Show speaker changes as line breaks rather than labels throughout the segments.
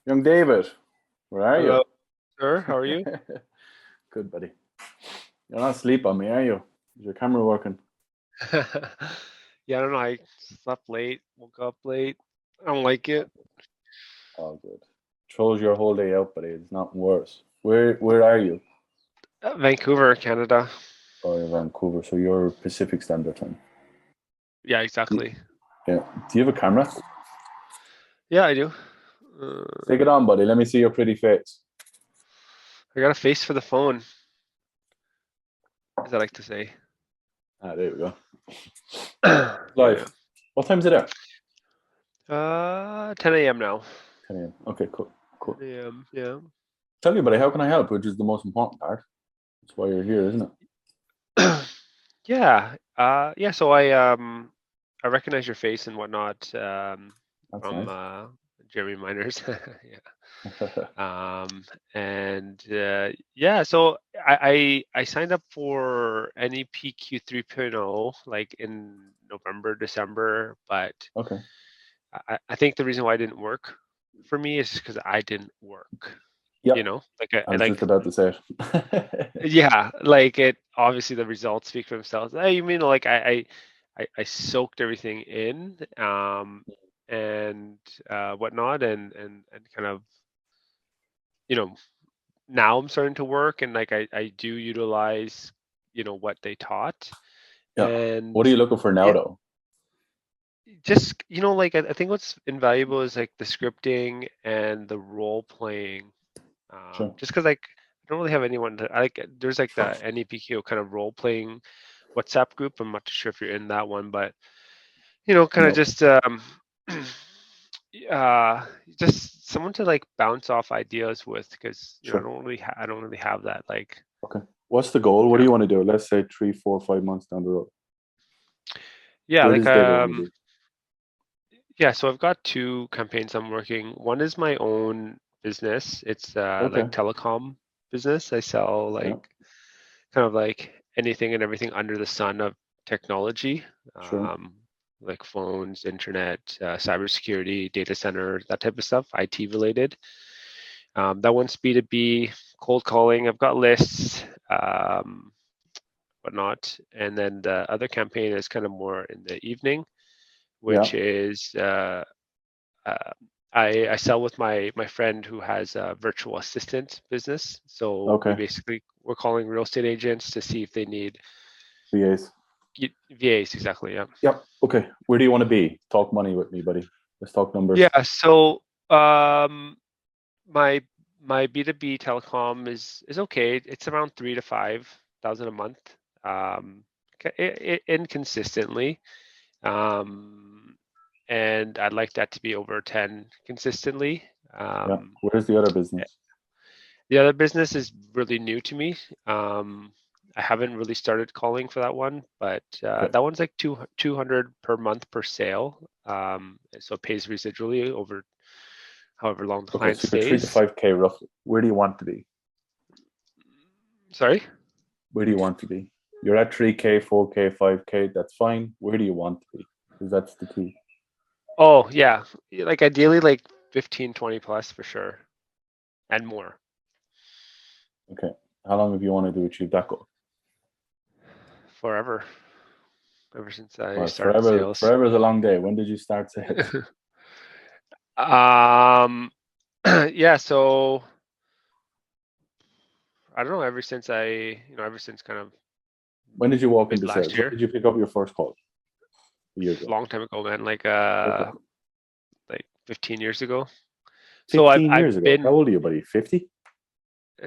Young David, where are you?
Hello, sir. How are you?
Good, buddy. You're not asleep on me, are you? Is your camera working?
Yeah, I don't know. I slept late, woke up late. I don't like it.
All good. Throws your whole day out, buddy. It's not worse. Where are you?
Vancouver, Canada.
Oh, you're Vancouver, so you're Pacific Standard Time.
Yeah,
Y-
exactly.
Yeah. Do you have a camera?
Yeah, I do.
Stick it on, buddy. Let me see your pretty face.
I got a face for the phone, as I like to say.
Ah, there we go.
Yeah.
Live. What time is it there?
10 a.m. now.
10 a.m. Okay, cool. Cool.
10 a.m. Yeah.
Tell me, buddy, how can I help? Which is the most important part. That's why you're here, isn't it?
Yeah. Yeah. So I recognize your face and whatnot.
That's
From
nice.
Jeremy Miners. Yeah. And yeah, so I signed up for NEPQ 3.0 like in November, December, but
Okay.
I think the reason why it didn't work for me is because I didn't work.
Yep.
Like
I was just about to say it.
yeah, like it obviously the results speak for themselves. You mean like I soaked everything in and whatnot and kind of you know now I'm starting to work and like I do utilize what they taught
Yeah.
and
What are you looking for now,
yeah
though?
just like I think what's invaluable is like the scripting and the role playing
Sure.
just because like I don't really have anyone I like there's like the NEPQ kind of role playing WhatsApp group. I'm not too sure if you're in that one, but kind of
No.
just uh just someone to like bounce off ideas with because
Sure.
I don't really have that like
Okay. What's the goal? What do
kind
you
of
want to do? Let's say 3, 4, 5 months down the road.
yeah
Where
like
does David want to be?
yeah, so I've got two campaigns I'm working. One is my own business. It's
Okay.
like telecom business. I sell
Yeah.
like kind of like anything and everything under the sun of technology,
Sure.
um, like phones, internet, cybersecurity, data center, that type of stuff, IT related. That one's B2B, cold calling. I've got lists, whatnot. And then the other campaign is kind of more in the evening,
Yeah.
which is uh, I sell with my friend who has a virtual assistant business. So
Okay.
we're calling real estate agents to see if they need
VAs.
VAs exactly. Yeah.
Yep. Okay. Where do you want to be? Talk money with me, buddy. Let's talk numbers.
Yeah. So my my B2B telecom is okay. It's around 3 to 5 thousand a month. Um, inconsistently. Um, and I'd like that to be over 10 consistently.
Yeah.
Um,
Where's the other business?
The other business is really new to me. I haven't really started calling for that one, but
Okay.
that one's like 200 per month per sale. So it pays residually over however long the
Okay.
client
So you're 3 to
stays.
5K roughly. Where do you want to be?
Sorry?
Where do you want to be? You're at 3K, 4K, 5K. That's fine. Where do you want to be? Because that's the key.
Oh, yeah. Like ideally like 15, 20 plus for sure and more
Okay. How long have you wanted to achieve that goal?
forever, ever since I
Well,
started
forever,
sales.
forever is a long day. When did you start sales?
um, yeah, so I don't know, ever since kind of
When did you walk
mid
into
last
sales? When
year.
did you pick up your first call? A year ago.
Long time ago, man,
Okay.
like 15 years ago. So
15
I've
years ago. How
been
old are you, buddy? 50?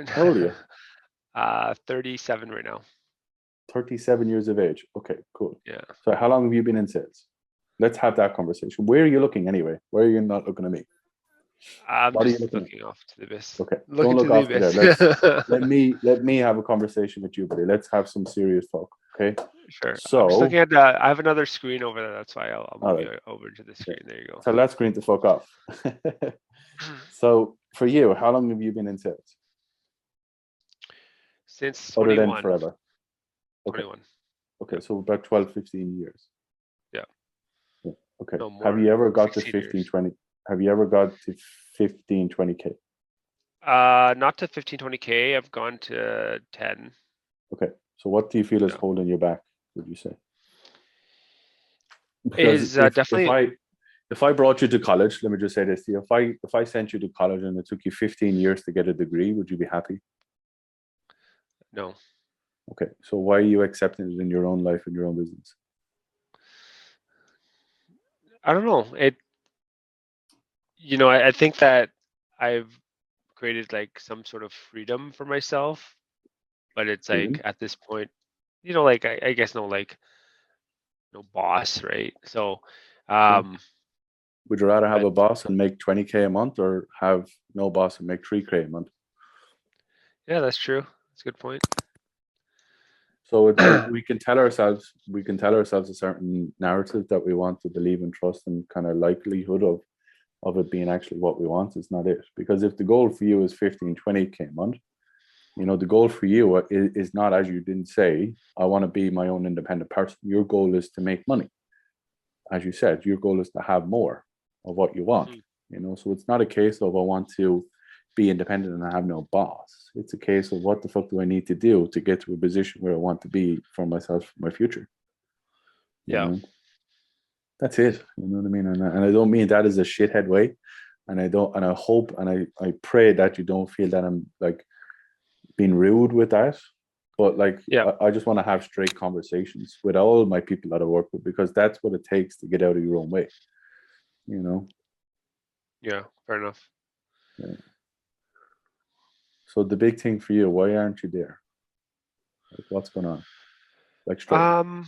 How old are you?
37 right now.
37 years of age. Okay, cool.
Yeah.
So how long have you been in sales? Let's have that conversation. Where are you looking anyway? Where are you not looking at me?
I'm
What are you
just
looking at?
looking off to the abyss.
Okay. Don't
Looking
look
to the
off to there.
abyss.
Let me have a conversation with you, buddy. Let's have some serious talk. Okay.
Sure. I'm just looking
So,
at I have another screen over there. That's why I'll
all
move
right.
you over to the
Yeah.
screen. There you go.
Tell that screen to fuck off. So for you, how long have you been in sales?
Since
Other than
21.
forever. Okay.
21.
Okay.
Yeah.
So about 12, 15 years.
Yeah.
Yeah. Okay.
No
Have
more.
you ever got to
16
15,
years.
20? Have you ever got to 15, 20K?
Not to 15, 20K. I've gone to 10.
Okay. So what do you feel is
Yeah.
holding you back, would you say? Because
Is
if
definitely
I brought you to college, let me just say this to you. If I sent you to college and it took you 15 years to get a degree, would you be happy?
no.
Okay. So why are you accepting it in your own life and your own business?
I don't know. I think that I've created like some sort of freedom for myself, but it's like
Freedom.
at this point, like I guess no boss, right? So,
Okay.
um,
Would you rather have
but
a boss and make 20K a month or have no boss and make 3K a month?
yeah, that's true. That's a good point.
So it's like we can tell ourselves a certain narrative that we want to believe and trust, and kind of likelihood of it being actually what we want is not it. Because if the goal for you is 15, 20K a month, the goal for you is not, as you didn't say, I want to be my own independent person. Your goal is to make money. As you said, your goal is to have more of what you want.
Mhm.
So it's not a case of I want to be independent and I have no boss. It's a case of what the fuck do I need to do to get to a position where I want to be for myself, for my future. You
Yeah.
know, that's it. You know what I mean? And I don't mean that as a shithead way. And I don't, and I hope and I pray that you don't feel that I'm like being rude with that. But like,
Yeah.
I just want to have straight conversations with all my people that I work with, because that's what it takes to get out of your own way. You know.
Yeah. Fair enough.
Yeah. So the big thing for you, why aren't you there? Like, what's going on? Like, straight up.
Um,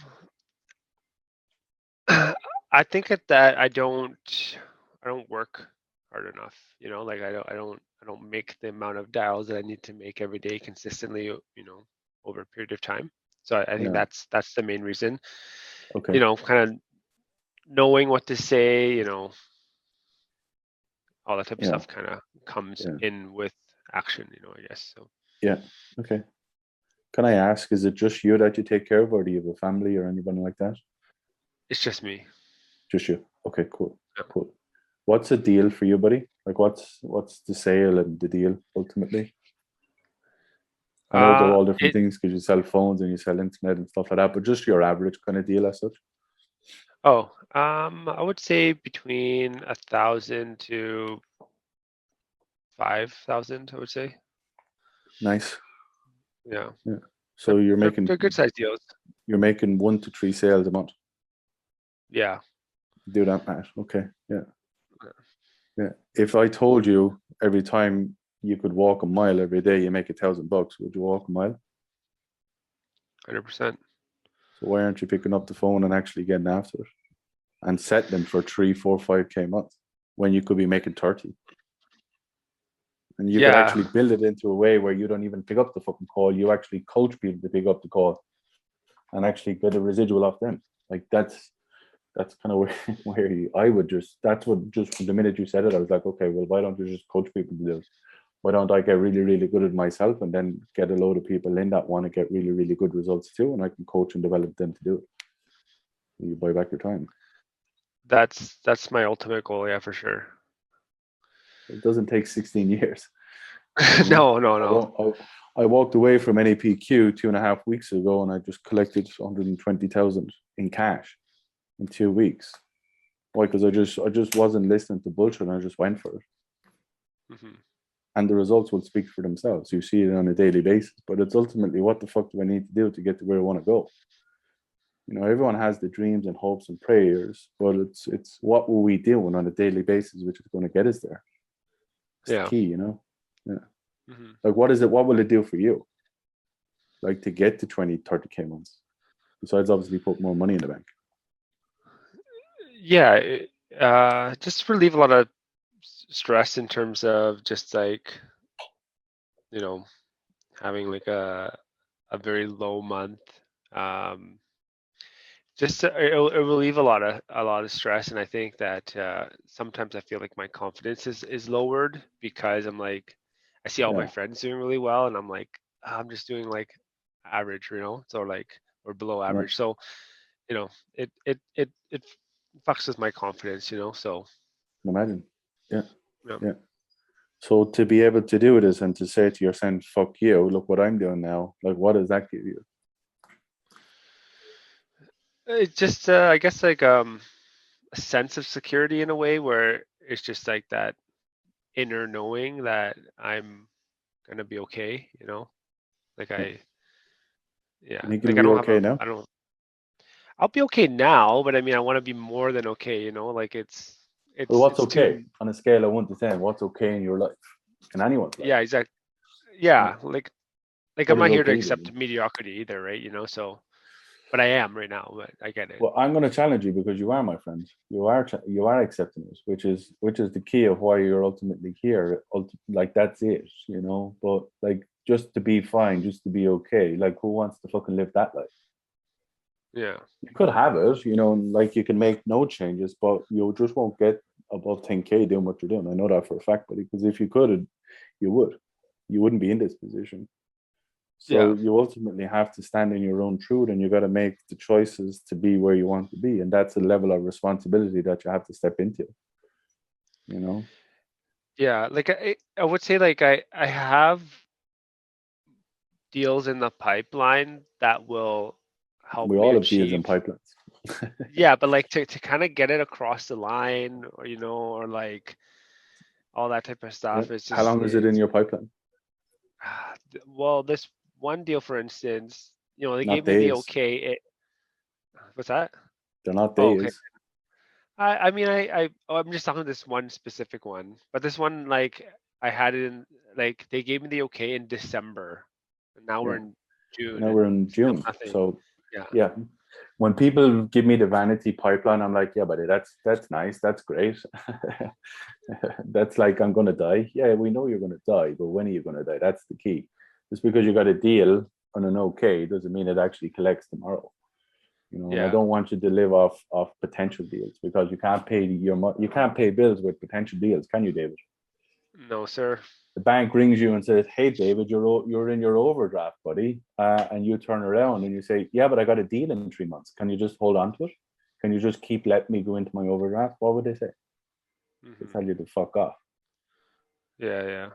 I think that I don't work hard enough. Like I don't make the amount of dials that I need to make every day consistently, over a period of time. So I think
Yeah.
that's the main reason.
Okay.
Kind of knowing what to say, all that type of
Yeah.
stuff kind of comes
Yeah.
in with action, I guess. So
Yeah. Okay. Can I ask, is it just you that you take care of, or do you have a family or anybody like that?
it's just me.
Just you. Okay, cool.
Yeah.
Cool. What's a deal for you, buddy? Like, what's the sale and the deal ultimately? I know they're all different
It
things because you sell phones and you sell internet and stuff like that, but just your average kind of deal as such.
I would say between 1,000 to 5,000, I would say.
Nice.
Yeah.
Yeah. So
They're,
you're
they're,
making
they're good size deals.
you're making 1 to 3 sales a month.
Yeah.
Do that, Matt. Okay. Yeah. Yeah. If I told you every time you could walk a mile every day, you make $1,000, would you walk a mile?
100%.
So why aren't you picking up the phone and actually getting after it and settling for 3, 4, 5K months when you could be making 30? And you could
Yeah.
actually build it into a way where you don't even pick up the fucking call. You actually coach people to pick up the call and actually get a residual off them. Like that's kind of I would just, that's what, just from the minute you said it, I was like, okay, well, why don't you just coach people to do it? Why don't I get really, really good at myself and then get a load of people in that want to get really, really good results too, and I can coach and develop them to do it. You buy back your time.
That's my ultimate goal. Yeah, for sure.
It doesn't take 16 years. You know,
No, no,
I,
no.
wa- I walked away from NAPQ 2.5 weeks ago, and I just collected 120,000 in cash in 2 weeks. Why? Because I just wasn't listening to bullshit, and I just went for it.
Hmm.
And the results will speak for themselves. You see it on a daily basis. But it's ultimately, what the fuck do I need to do to get to where I want to go? Everyone has the dreams and hopes and prayers, but it's what will we doing on a daily basis which is going to get us there. It's the
Yeah.
key. Yeah.
Hmm.
Like, what is it? What will it do for you? Like, to get to 20, 30K months, besides obviously put more money in the bank.
Yeah. Just relieve a lot of stress in terms of just like, you know, having like a very low month. Um, just it'll relieve a lot of stress, and I think that sometimes I feel like my confidence is lowered because I'm like, I see all my
Yeah.
friends doing really well, and I'm like, I'm just doing like average, so like, or below
Yeah.
average. So it fucks with my confidence, so
Imagine. Yeah.
Yeah.
Yeah. So to be able to do this and to say to your son, fuck you, look what I'm doing now, like what does that give you?
It's just, I guess, like a sense of security in a way where it's just like that inner knowing that I'm gonna be okay. Like
Yeah.
yeah,
You think
like
it'll
I
be
don't have
okay
a,
now?
I don't. I'll be okay now, but I mean, I want to be more than okay. Like
Well, what's
it's
okay
too.
on a scale of 1 to 10? What's okay in your life? In anyone's life?
Yeah, exactly.
Yeah.
Yeah, like I'm
What is
not here to
okay,
accept
David?
mediocrity either, right? So, but I am right now. But I get it.
Well, I'm going to challenge you because you are my friend. You are accepting it, which is the key of why you're ultimately here. Like that's it, you know. But like just to be fine, just to be okay. Like who wants to fucking live that life?
Yeah,
You could have it, you know, and like you can make no changes, but you just won't get above 10K doing what you're doing. I know that for a fact, buddy. Because if you could, you would. You wouldn't be in this position. So
yeah,
you ultimately have to stand in your own truth and you got to make the choices to be where you want to be. And that's a level of responsibility that you have to step into, you know?
yeah. Like I would say, like I have deals in the pipeline that will help
We
me
all have deals in
achieve.
pipelines.
Yeah, but like to kind of get it across the line, or or like all that type of
Yeah.
stuff. It's
How
just
long is it in
it's
your pipeline?
well, this one deal, for instance, they gave
Not
me the
days.
okay. What's that?
They're not
Oh, okay.
days.
I mean, I'm just talking this one specific one, but this one, like, I had it in, like, they gave me the okay in December, and now we're
Yeah.
in June
Now we're
and
in
still
June.
nothing.
So
Yeah.
yeah. When people give me the vanity pipeline, I'm like, yeah, buddy, that's nice. That's great. That's like I'm gonna die. Yeah, we know you're gonna die, but when are you gonna die? That's the key. Just because you got a deal on an okay doesn't mean it actually collects tomorrow. You know, and I
Yeah.
don't want you to live off potential deals because you can't pay you can't pay bills with potential deals, can you, David?
No, sir.
The bank rings you and says, "Hey, David, you're in your overdraft, buddy," and you turn around and you say, "Yeah, but I got a deal in 3 months. Can you just hold on to it? Can you just keep letting me go into my overdraft?" What would they say? They
Hmm.
tell you to fuck off.
Yeah, yeah.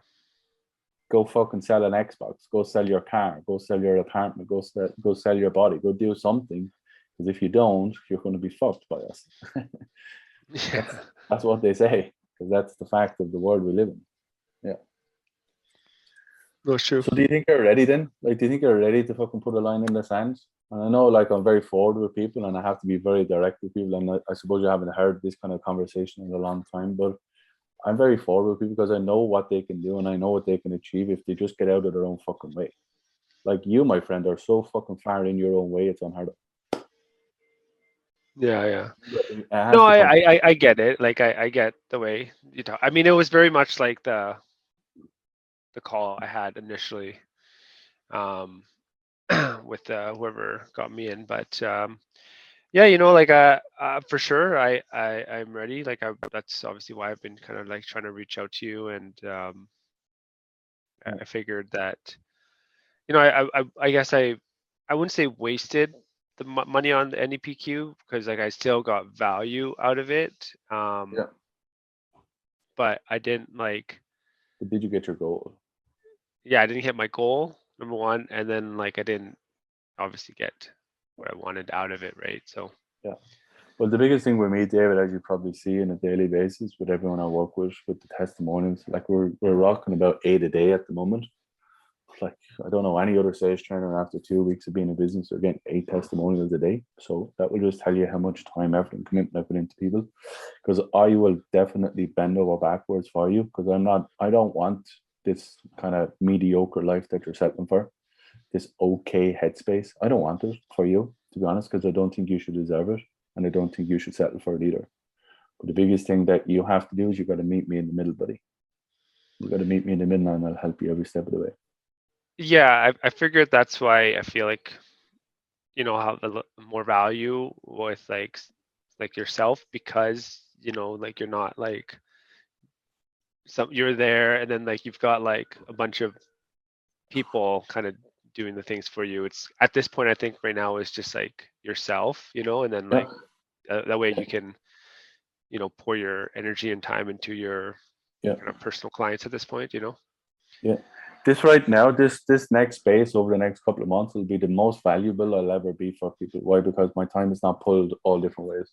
Go fucking sell an Xbox. Go sell your car. Go sell your apartment. Go sell your body. Go do something. Because if you don't, you're going to be fucked by us. that's
Yeah.
that's what they say. Because that's the fact of the world we live in. Yeah.
No, it's true.
So do you think you're ready then? Like, do you think you're ready to fucking put a line in the sand? And I know, like, I'm very forward with people, and I have to be very direct with people. And I suppose you haven't heard this kind of conversation in a long time, but I'm very forward with people because I know what they can do and I know what they can achieve if they just get out of their own fucking way. Like you, my friend, are so fucking far in your own way, it's unheard of.
Yeah, yeah.
It has
No,
to come.
I get it. Like, I get the way you talk. I mean, it was very much like the call I had initially, um, with whoever got me in, but yeah, like for sure, I'm ready. Like, that's obviously why I've been kind of like trying to reach out to you, and I figured that I guess I wouldn't say wasted the money on the NEPQ, because like I still got value out of it,
Yeah.
but I didn't like,
But did you get your goal?
yeah, I didn't hit my goal, number one, and then like I didn't obviously get what I wanted out of it, right? So
Yeah. Well, the biggest thing with me, David, as you probably see on a daily basis with everyone I work with the testimonials, like we're rocking about 8 a day at the moment. Like I don't know any other sales trainer after 2 weeks of being in business are getting 8 testimonials a day. So that will just tell you how much time, effort, and commitment I put into people. Because I will definitely bend over backwards for you. Because I don't want this kind of mediocre life that you're settling for. This okay headspace. I don't want it for you, to be honest, because I don't think you should deserve it, and I don't think you should settle for it either. But the biggest thing that you have to do is you got to meet me in the middle, buddy. You got to meet me in the middle, and I'll help you every step of the way.
yeah, I figured that's why I feel like have more value with like yourself, because like you're not like you're there, and then like you've got like a bunch of people kind of doing the things for you. It's at this point, I think right now is just like yourself, and then
Yeah,
like that way you can pour your energy and time into your kind of personal clients at this point,
Yeah. This right now, this next space over the next couple of months will be the most valuable I'll ever be for people. Why? Because my time is not pulled all different ways.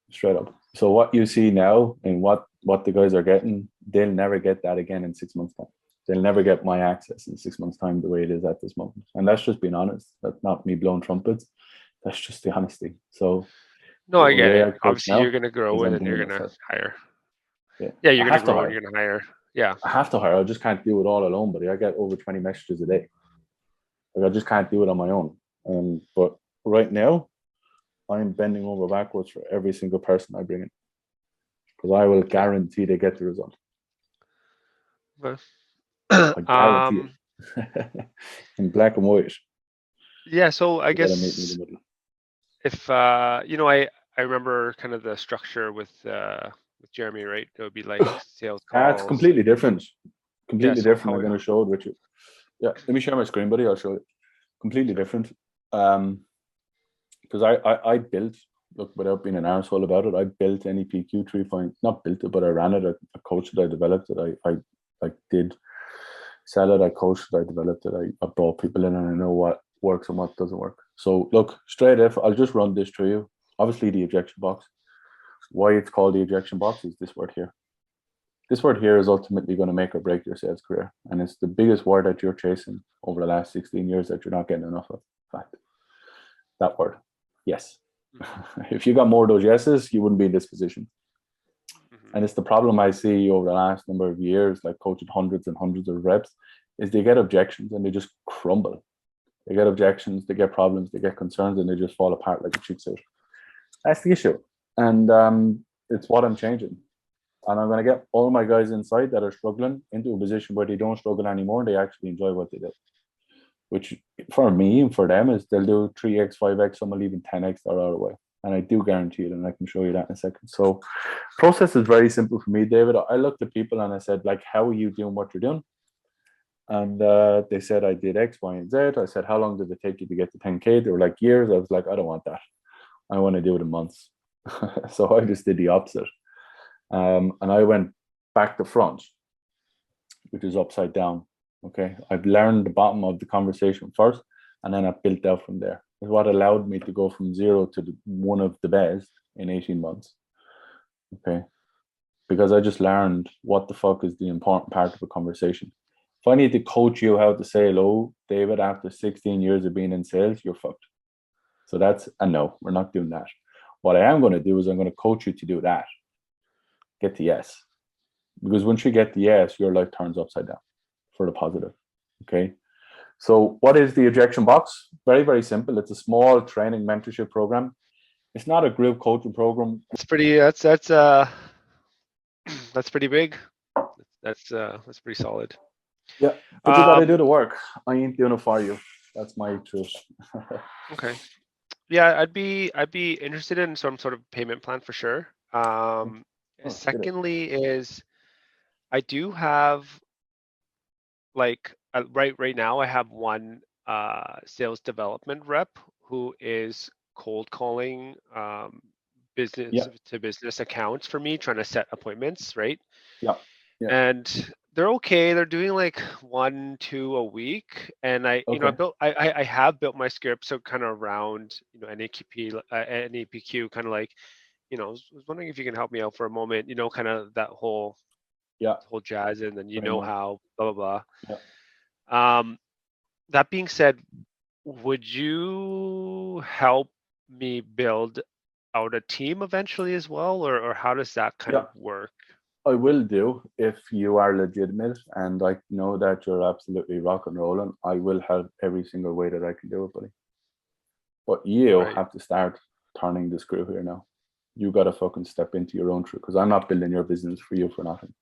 Straight up. So what you see now and what the guys are getting, they'll never get that again in 6 months' time. They'll never get my access in 6 months' time the way it is at this moment. And that's just being honest. That's not me blowing trumpets. That's just the honesty. So
No, I
the
get
way
it.
I coach
Obviously, you're
now
going to grow
is
it
I'm
and you're
doing
going
this.
to hire.
Yeah.
Yeah, you're
I
going to
have to
grow and
hire.
you're going to hire. Yeah.
I have to hire. I just can't do it all alone, buddy. I get over 20 messages a day. Like I just can't do it on my own. But right now, I'm bending over backwards for every single person I bring in. Because I will guarantee they get the result.
But,
I guarantee it. In black and white.
Yeah, so I
You gotta meet me in
guess
the middle.
if I remember kind of the structure with Jeremy, right? It would be like sales calls.
It's completely different. Completely
so
different. I'm going to show it with you. Yeah, let me share my screen, buddy. I'll show you. Completely different. Because I built, look, without being an arsehole about it, I built NEPQ 3. Not built it, but I ran it. I coached it. I developed it. I did sell it. I coached it. I developed it. I brought people in, and I know what works and what doesn't work. So look, straight if I'll just run this through you. Obviously, the ejection box. Why it's called the ejection box is this word here. This word here is ultimately going to make or break your sales career. And it's the biggest word that you're chasing over the last 16 years that you're not getting enough of. Fact. That word. Yes. If you got more of those yeses, you wouldn't be in this position. And it's the problem I see over the last number of years, like coaching hundreds and hundreds of reps, is they get objections and they just crumble. They get objections, they get problems, they get concerns, and they just fall apart like a cheap suit. That's the issue. And it's what I'm changing. And I'm going to get all my guys inside that are struggling into a position where they don't struggle anymore and they actually enjoy what they do. Which for me and for them is they'll do 3x, 5x, some will even 10x the other way. And I do guarantee it, and I can show you that in a second. So process is very simple for me, David. I looked at people and I said, like, how are you doing what you're doing? And they said I did X, Y, and Z. I said, how long did it take you to get to 10K? They were like, years. I was like, I don't want that. I want to do it in months. So I just did the opposite. And I went back to front, which is upside down. Okay. I've learned the bottom of the conversation first, and then I built out from there. It's what allowed me to go from 0 to one of the best in 18 months. Okay. Because I just learned what the fuck is the important part of a conversation. If I need to coach you how to say hello, David, after 16 years of being in sales, you're fucked. So that's a no, we're not doing that. What I am going to do is I'm going to coach you to do that. Get the yes. Because once you get the yes, your life turns upside down for the positive. Okay. So what is the ejection box? Very, very simple. It's a small training mentorship program. It's not a group coaching program.
That's pretty big. That's pretty solid.
Yeah, but you got to do the work. I ain't doing it for you. That's my truth.
Okay. Yeah, I'd be interested in some sort of payment plan for sure. Secondly is I do have like right now I have one sales development rep who is cold calling business to business accounts for me, trying to set appointments, right?
Yeah.
And they're okay. They're doing like 1-2 a week, and I have built my script so kind of around NEPQ, kind of like I was wondering if you can help me out for a moment, kind of that whole jazz, and then how blah blah blah. That being said, would you help me build out a team eventually as well, or how does that kind of work?
I will do if you are legitimate and I know that you're absolutely rock and rolling. I will help every single way that I can do it, buddy. But you have to start turning the screw here now. You got to fucking step into your own truth, because I'm not building your business for you for nothing.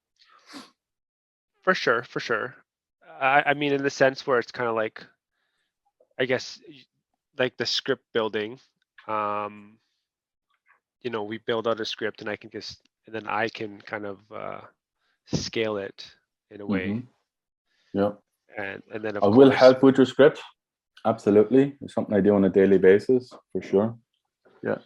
For sure. I mean, in the sense where it's kind of like, I guess, like the script building. We build out a script, and then I can kind of scale it in a way.
Yeah.
And then
I will help with your script. Absolutely. It's something I do on a daily basis for sure. Yeah.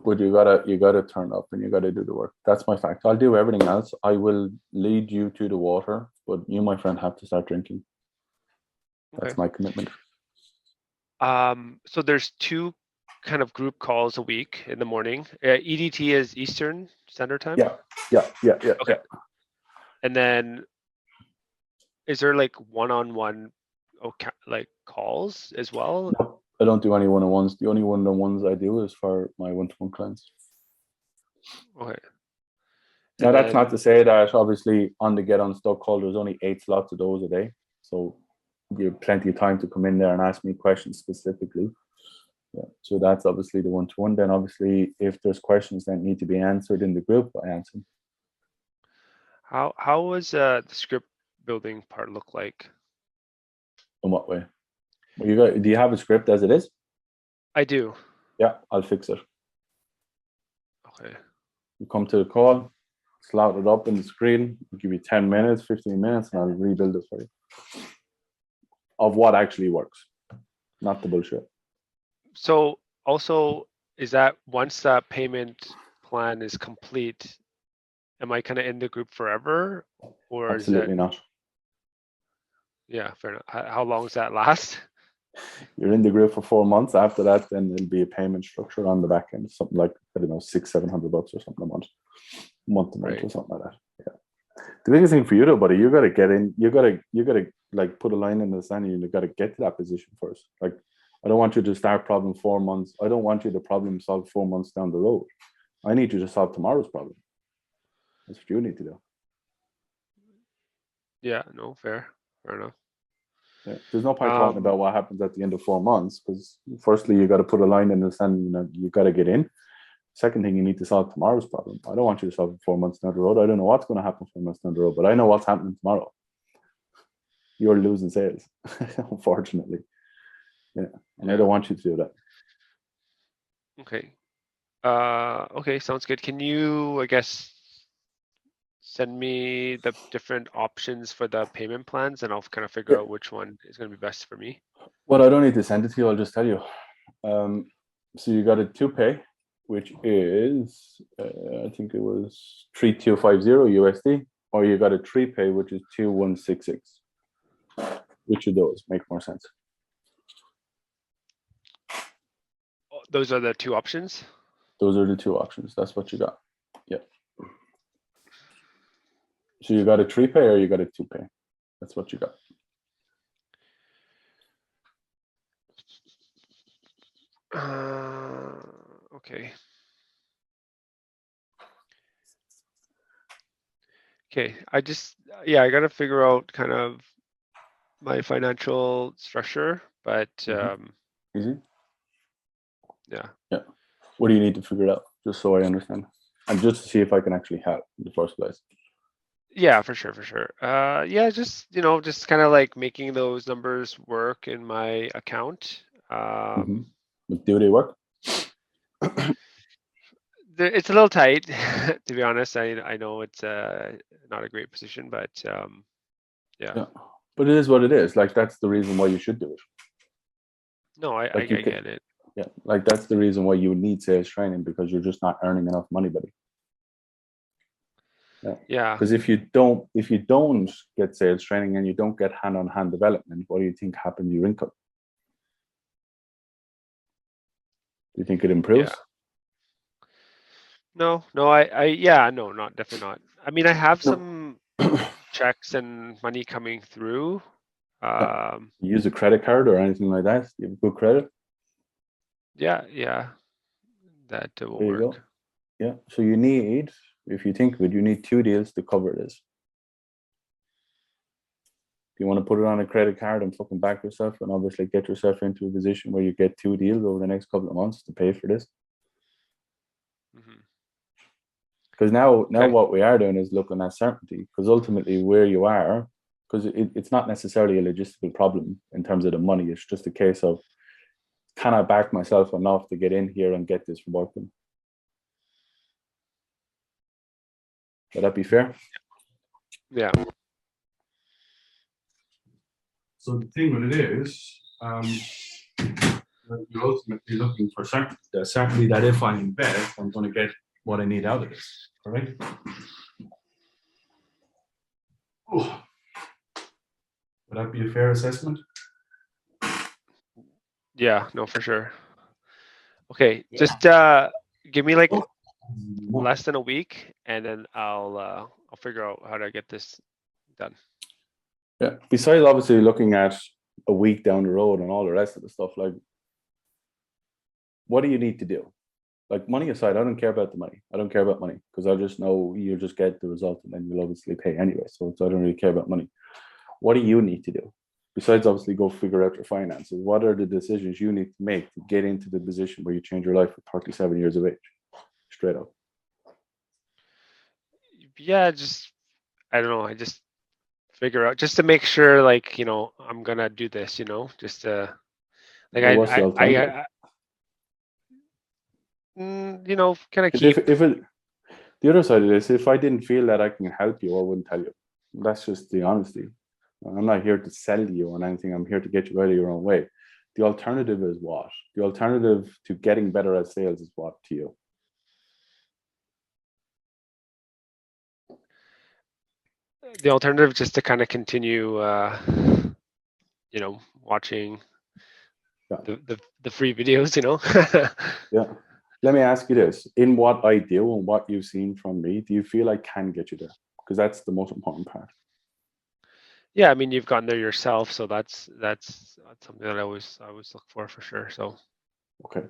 But you gotta turn up and you gotta do the work. That's my fact. I'll do everything else. I will lead you to the water, but you, my friend, have to start drinking. That's
Okay.
my commitment.
So there's two kind of group calls a week in the morning. EDT is Eastern Standard Time.
Yeah.
Okay. And then is there like one-on-one like calls as well?
No, I don't do any one-on-ones. The only one-on-ones I do is for my one-to-one clients.
Okay.
Now,
And
that's not
then
to say that obviously on the Get Unstuck call, there's only 8 slots of those a day. So you have plenty of time to come in there and ask me questions specifically. Yeah. So that's obviously the one-to-one. Then obviously if there's questions that need to be answered in the group, I answer.
how was the script building part look like?
In what way? Well, do you have a script as it is?
I do.
Yeah, I'll fix it.
Okay.
You come to the call, slot it up in the screen, I'll give you 10 minutes, 15 minutes, and I'll rebuild it for you. Of what actually works, not the bullshit.
So also, is that once that payment plan is complete, am I kind of in the group forever, or
Absolutely
is
not.
it? Yeah, fair enough. How long does that last?
You're in the group for 4 months. After that, then there'll be a payment structure on the back end, something like, I don't know, $600-700 or something a month to month
Right.
or something like that. Yeah. The biggest thing for you though, buddy, you gotta get in. You gotta like put a line in the sand. And you gotta get to that position first. Like, I don't want you to start problem 4 months. I don't want you to problem solve 4 months down the road. I need you to solve tomorrow's problem. That's what you need to do.
Yeah. No. Fair enough.
Yeah. There's no point talking about what happens at the end of 4 months, because firstly, you got to put a line in the sand. You got to get in. Second thing, you need to solve tomorrow's problem. I don't want you to solve it 4 months down the road. I don't know what's going to happen 4 months down the road, but I know what's happening tomorrow. You're losing sales, unfortunately. Yeah, and I don't want you to do that.
Okay. Okay, sounds good. Can you, I guess, send me the different options for the payment plans, and I'll kind of figure out which one is going to be best for me?
Well, I don't need to send it to you. I'll just tell you. So you got a 2Pay, which is I think it was 3250 USD, or you got a 3Pay, which is 2166. Which of those make more sense?
Those are the two options?
Those are the two options. That's what you got. Yeah. So you got a 3Pay or you got a 2Pay? That's what you got.
Okay. Okay, I got to figure out kind of my financial structure, but
Easy.
yeah.
What do you need to figure out? Just so I understand, and just to see if I can actually help in the first place.
Yeah, for sure. Yeah, just kind of like making those numbers work in my account.
Do they work?
It's a little tight, to be honest. I know it's not a great position, but yeah.
But it is what it is. Like, that's the reason why you should do it.
No, I get it.
Yeah, like that's the reason why you would need sales training, because you're just not earning enough money, buddy.
Yeah.
Because if you don't get sales training and you don't get hand-on-hand development, what do you think happens to your income? Do you think it improves?
Yeah. No, no, definitely not. I mean, I have some checks and money coming through.
You use a credit card or anything like that? You have good credit?
Yeah. That will
There you
work.
go. Yeah. So you need, if you think of it, you need 2 deals to cover this. You want to put it on a credit card and fucking back yourself, and obviously get yourself into a position where you get 2 deals over the next couple of months to pay for this. Because now what we are doing is looking at certainty, because ultimately where you are, because it's not necessarily a logistical problem in terms of the money. It's just a case of, can I back myself enough to get in here and get this working? Would that be fair?
Yeah.
So the thing with it is, You're ultimately looking for certainty that if I invest, I'm going to get what I need out of this. Correct? Oh, would that be a fair assessment?
Yeah, no, for sure. Okay, just give me like less than a week, and then I'll figure out how to get this done.
Yeah. Besides, obviously, looking at a week down the road and all the rest of the stuff, like, what do you need to do? Like, money aside, I don't care about the money. I don't care about money because I just know you just get the result and then you'll obviously pay anyway. So I don't really care about money. What do you need to do? Besides, obviously, go figure out your finances. What are the decisions you need to make to get into the position where you change your life at 37 years of age? Straight up.
Yeah, just I don't know. I just figure out just to make sure, like, I'm gonna do this. Just like
Well, what's the alternative?
kind of
If
keep.
it, the other side of this, if I didn't feel that I can help you, I wouldn't tell you. That's just the honesty. I'm not here to sell you on anything. I'm here to get you out of your own way. The alternative is what? The alternative to getting better at sales is what to you?
The alternative just to kind of continue, watching
Yeah.
the free videos.
Yeah. Let me ask you this. In what I do and what you've seen from me, do you feel I can get you there? Because that's the most important part.
Yeah, I mean, you've gotten there yourself, so that's something that I always look for sure. So
Okay.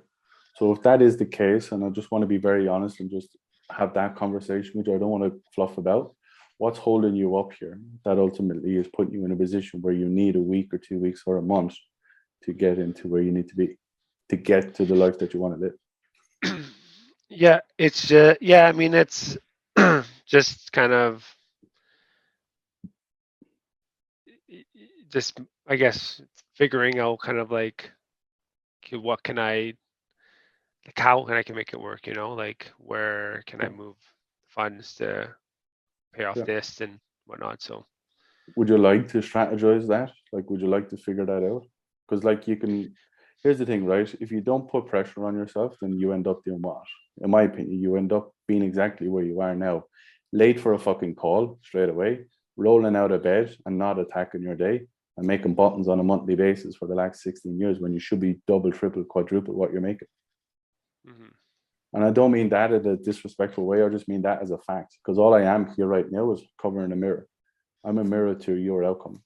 So if that is the case, and I just want to be very honest and just have that conversation with you, I don't want to fluff about what's holding you up here. That ultimately is putting you in a position where you need a week or 2 weeks or a month to get into where you need to be, to get to the life that you want to live.
yeah, it's just, yeah, I mean, it's just kind of just, I guess, figuring out kind of like, okay, what can I, like, how can I make it work, like, where can I move funds to pay off
Yeah.
this and whatnot. So
Would you like to strategize that? Like, would you like to figure that out? Because, like, you can. Here's the thing, right? If you don't put pressure on yourself, then you end up doing what? In my opinion, you end up being exactly where you are now, late for a fucking call straight away, rolling out of bed and not attacking your day, and making buttons on a monthly basis for the last 16 years when you should be double, triple, quadruple what you're making.
mm-hmm.
And I don't mean that in a disrespectful way. I just mean that as a fact. Because all I am here right now is covering a mirror. I'm a mirror to your outcome.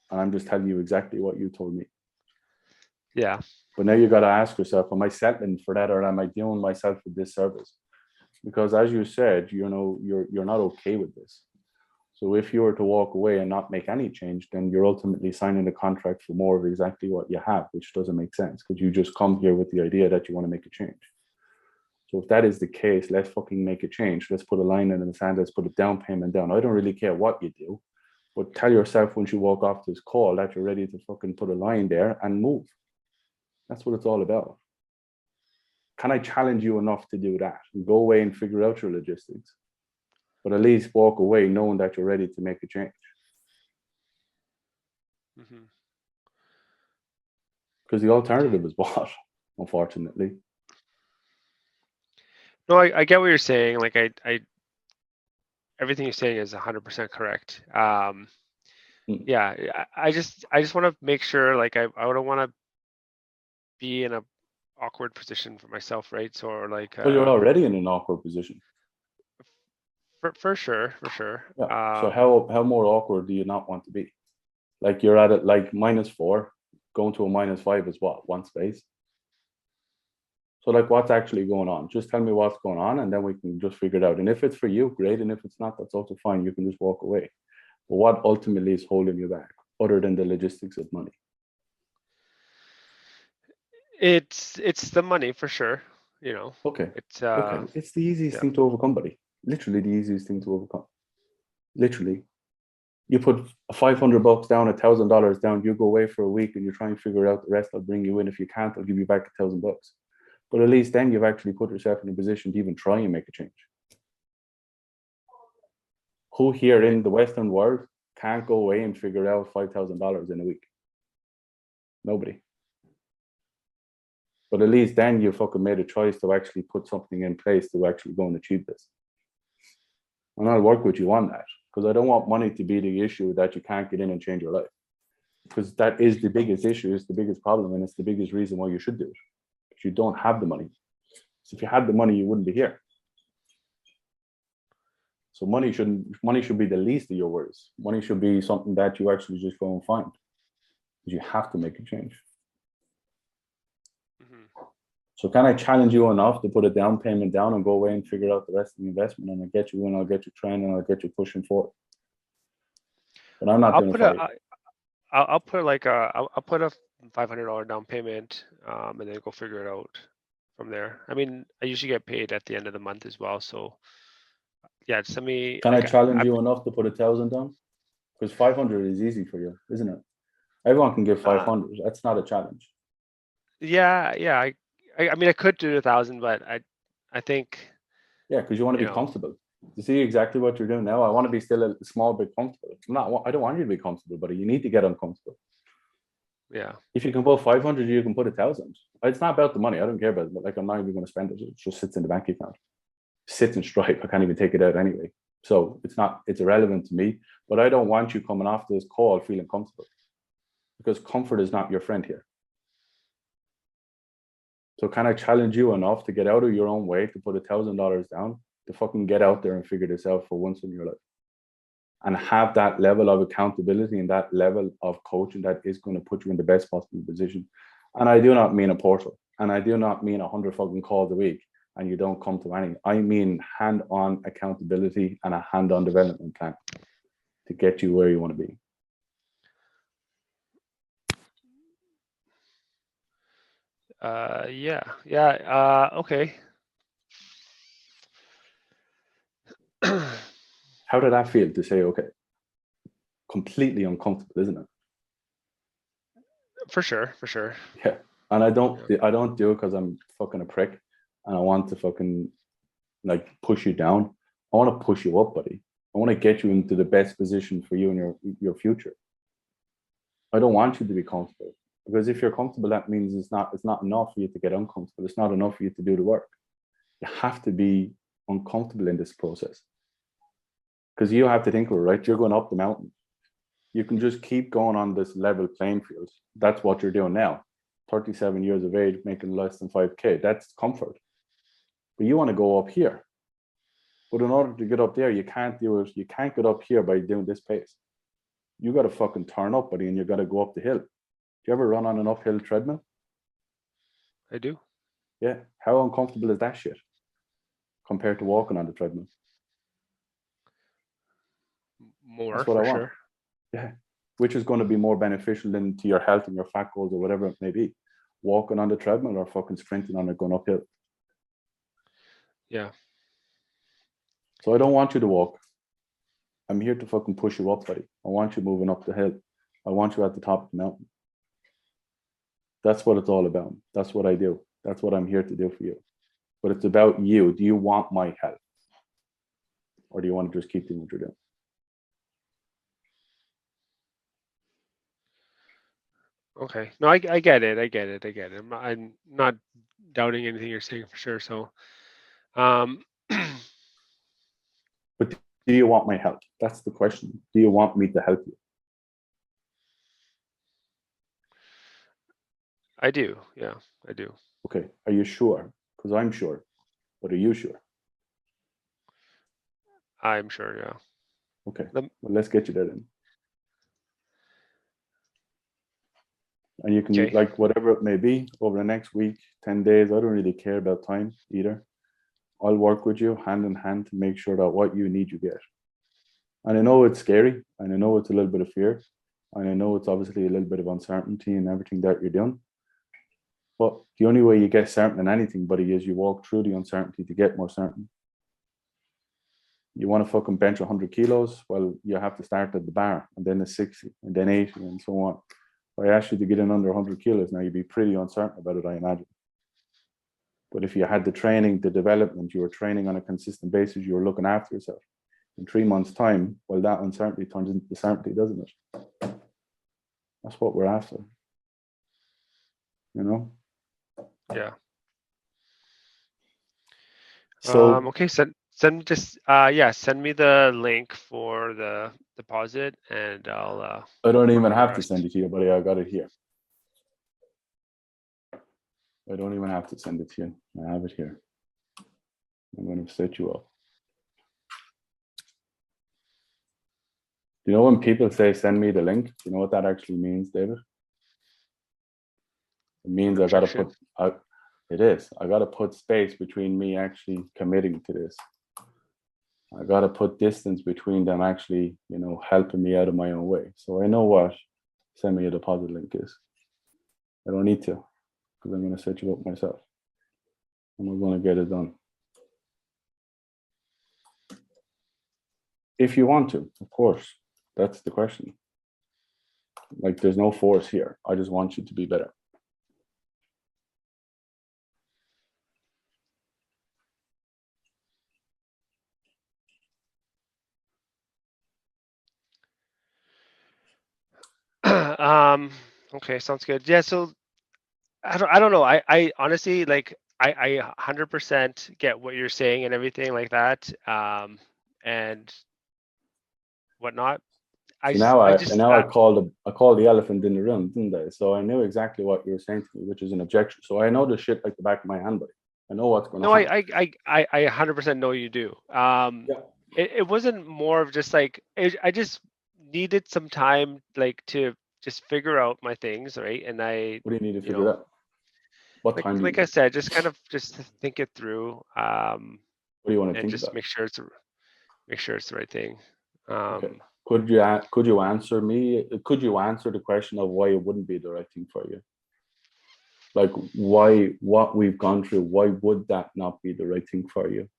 And I'm just telling you exactly what you told me.
Yeah.
But now you got to ask yourself, am I settling for that, or am I doing myself a disservice? Because as you said, you're not okay with this. So if you were to walk away and not make any change, then you're ultimately signing a contract for more of exactly what you have, which doesn't make sense because you just come here with the idea that you want to make a change. So if that is the case, let's fucking make a change. Let's put a line in the sand. Let's put a down payment down. I don't really care what you do, but tell yourself once you walk off this call that you're ready to fucking put a line there and move. That's what it's all about. Can I challenge you enough to do that? Go away and figure out your logistics, but at least walk away knowing that you're ready to make a change.
Mm-hmm.
Because the alternative is what, unfortunately.
No, I get what you're saying. Like, I everything you're saying is 100% correct. Yeah, I just want to make sure, like, I don't want to be in a awkward position for myself, right? So, or like,
Well, you're already in an awkward position.
for sure.
Yeah. So how more awkward do you not want to be? Like you're at it like -4, going to a -5 is what, one space. So like what's actually going on? Just tell me what's going on and then we can just figure it out. And if it's for you, great. And if it's not, that's also fine. You can just walk away. But what ultimately is holding you back other than the logistics of money?
It's the money for sure.
Okay.
It's
Okay. It's the easiest
yeah.
thing to overcome, buddy. Literally the easiest thing to overcome. Literally. You put $500 down, $1,000 down, you go away for a week and you try and figure out the rest. I'll bring you in. If you can't, I'll give you back $1,000. But at least then you've actually put yourself in a position to even try and make a change. Who here in the Western world can't go away and figure out $5,000 in a week? Nobody. But at least then you fucking made a choice to actually put something in place to actually go and achieve this. And I'll work with you on that, because I don't want money to be the issue that you can't get in and change your life. Because that is the biggest issue, it's the biggest problem, and it's the biggest reason why you should do it. Because you don't have the money. So if you had the money, you wouldn't be here. So money should be the least of your worries. Money should be something that you actually just go and find. Because you have to make a change. So can I challenge you enough to put a down payment down and go away and figure out the rest of the investment, and I'll get you in, I'll get you trained, and I'll get you pushing forward. But I'm not doing it.
I'll put like I'll put a $500 down payment, and then go figure it out from there. I mean, I usually get paid at the end of the month as well, so yeah, send me.
Can I challenge you enough to put 1,000 down? Because 500 is easy for you, isn't it? Everyone can give 500. That's not a challenge.
Yeah. I mean, I could do 1,000, but I think.
Yeah, because you want to be comfortable. You see exactly what you're doing now. I want to be still a small bit comfortable. I don't want you to be comfortable, but you need to get uncomfortable.
Yeah.
If you can put 500, you can put 1,000. It's not about the money. I don't care about it. But like, I'm not even going to spend it. It just sits in the bank account. Sits in Stripe. I can't even take it out anyway. So it's irrelevant to me. But I don't want you coming off this call feeling comfortable, because comfort is not your friend here. So can I challenge you enough to get out of your own way, to put $1,000 down, to fucking get out there and figure this out for once in your life, and have that level of accountability and that level of coaching that is going to put you in the best possible position? And I do not mean a portal, and I do not mean 100 fucking calls a week and you don't come to any. I mean hand-on accountability and a hand-on development plan to get you where you want to be.
Okay.
How did that feel to say, okay? Completely uncomfortable, isn't it?
For sure.
Yeah. And I don't do it because I'm fucking a prick and I want to fucking like push you down. I want to push you up, buddy. I want to get you into the best position for you and your future. I don't want you to be comfortable, because if you're comfortable, that means it's not enough for you to get uncomfortable. It's not enough for you to do the work. You have to be uncomfortable in this process, because you have to think, right? You're going up the mountain. You can just keep going on this level playing field. That's what you're doing now. 37 years of age, making less than 5K. That's comfort. But you want to go up here. But in order to get up there, you can't do it. You can't get up here by doing this pace. You got to fucking turn up, buddy, and you got to go up the hill. Do you ever run on an uphill treadmill?
I do.
Yeah. How uncomfortable is that shit compared to walking on the treadmill?
More.
That's what I want.
Sure.
Yeah. Which is going to be more beneficial than to your health and your fat goals or whatever it may be. Walking on the treadmill or fucking sprinting on it going uphill.
Yeah.
So I don't want you to walk. I'm here to fucking push you up, buddy. I want you moving up the hill. I want you at the top of the mountain. That's what it's all about. That's what I do. That's what I'm here to do for you. But it's about you. Do you want my help? Or do you want to just keep doing what you're doing?
Okay. No, I get it. I'm not doubting anything you're saying for sure. So,
But do you want my help? That's the question. Do you want me to help you?
I do. Yeah, I do.
Okay. Are you sure? Because I'm sure. But are you sure?
I'm sure. Yeah.
Okay. Well, let's get you there then. And you can,
Okay.
like, whatever it may be, over the next week, 10 days, I don't really care about time either. I'll work with you hand in hand to make sure that what you need, you get. And I know it's scary, and I know it's a little bit of fear, and I know it's obviously a little bit of uncertainty in everything that you're doing. But the only way you get certain in anything, buddy, is you walk through the uncertainty to get more certain. You want to fucking bench 100 kilos? Well, you have to start at the bar, and then the 60, and then 80, and so on. If I asked you to get in under 100 kilos, now you'd be pretty uncertain about it, I imagine. But if you had the training, the development, you were training on a consistent basis, you were looking after yourself. In 3 months' time, well, that uncertainty turns into certainty, doesn't it? That's what we're after. You know?
Yeah.
So
Okay, send me just send me the link for the deposit, and I'll
I don't
work
even
on the
have to
rest.
send it to you, buddy. I got it here. I don't even have to send it to you. I have it here. I'm going to set you up. Do you know when people say send me the link? Do you know what that actually means, David? It means I got to
Objection.
put. It is. I got to put space between me actually committing to this. I got to put distance between them actually, helping me out of my own way. So I know what send me a deposit link is. I don't need to, because I'm going to set you up myself. And we're going to get it done. If you want to, of course. That's the question. Like, there's no force here. I just want you to be better.
Okay, sounds good. Yeah, so I don't know. I honestly, like, I 100% get what you're saying and everything like that. And whatnot.
So now I
Uh,
called the elephant in the room, didn't I? So I knew exactly what you were saying to me, which is an objection. So I know the shit like the back of my hand, buddy. I know what's going
no,
on.
I 100% know you do.
Yeah.
It wasn't more of just like I just needed some time, like, to just figure out my things, right? And
What do you need to
you
figure
know,
out? What time do you
like I
need?
said, just kind of just to think it through,
What do you want to
and
think
just
about?
make sure it's the right thing.
Okay. Could you answer me? Could you answer the question of why it wouldn't be the right thing for you? Like, why what we've gone through? Why would that not be the right thing for you?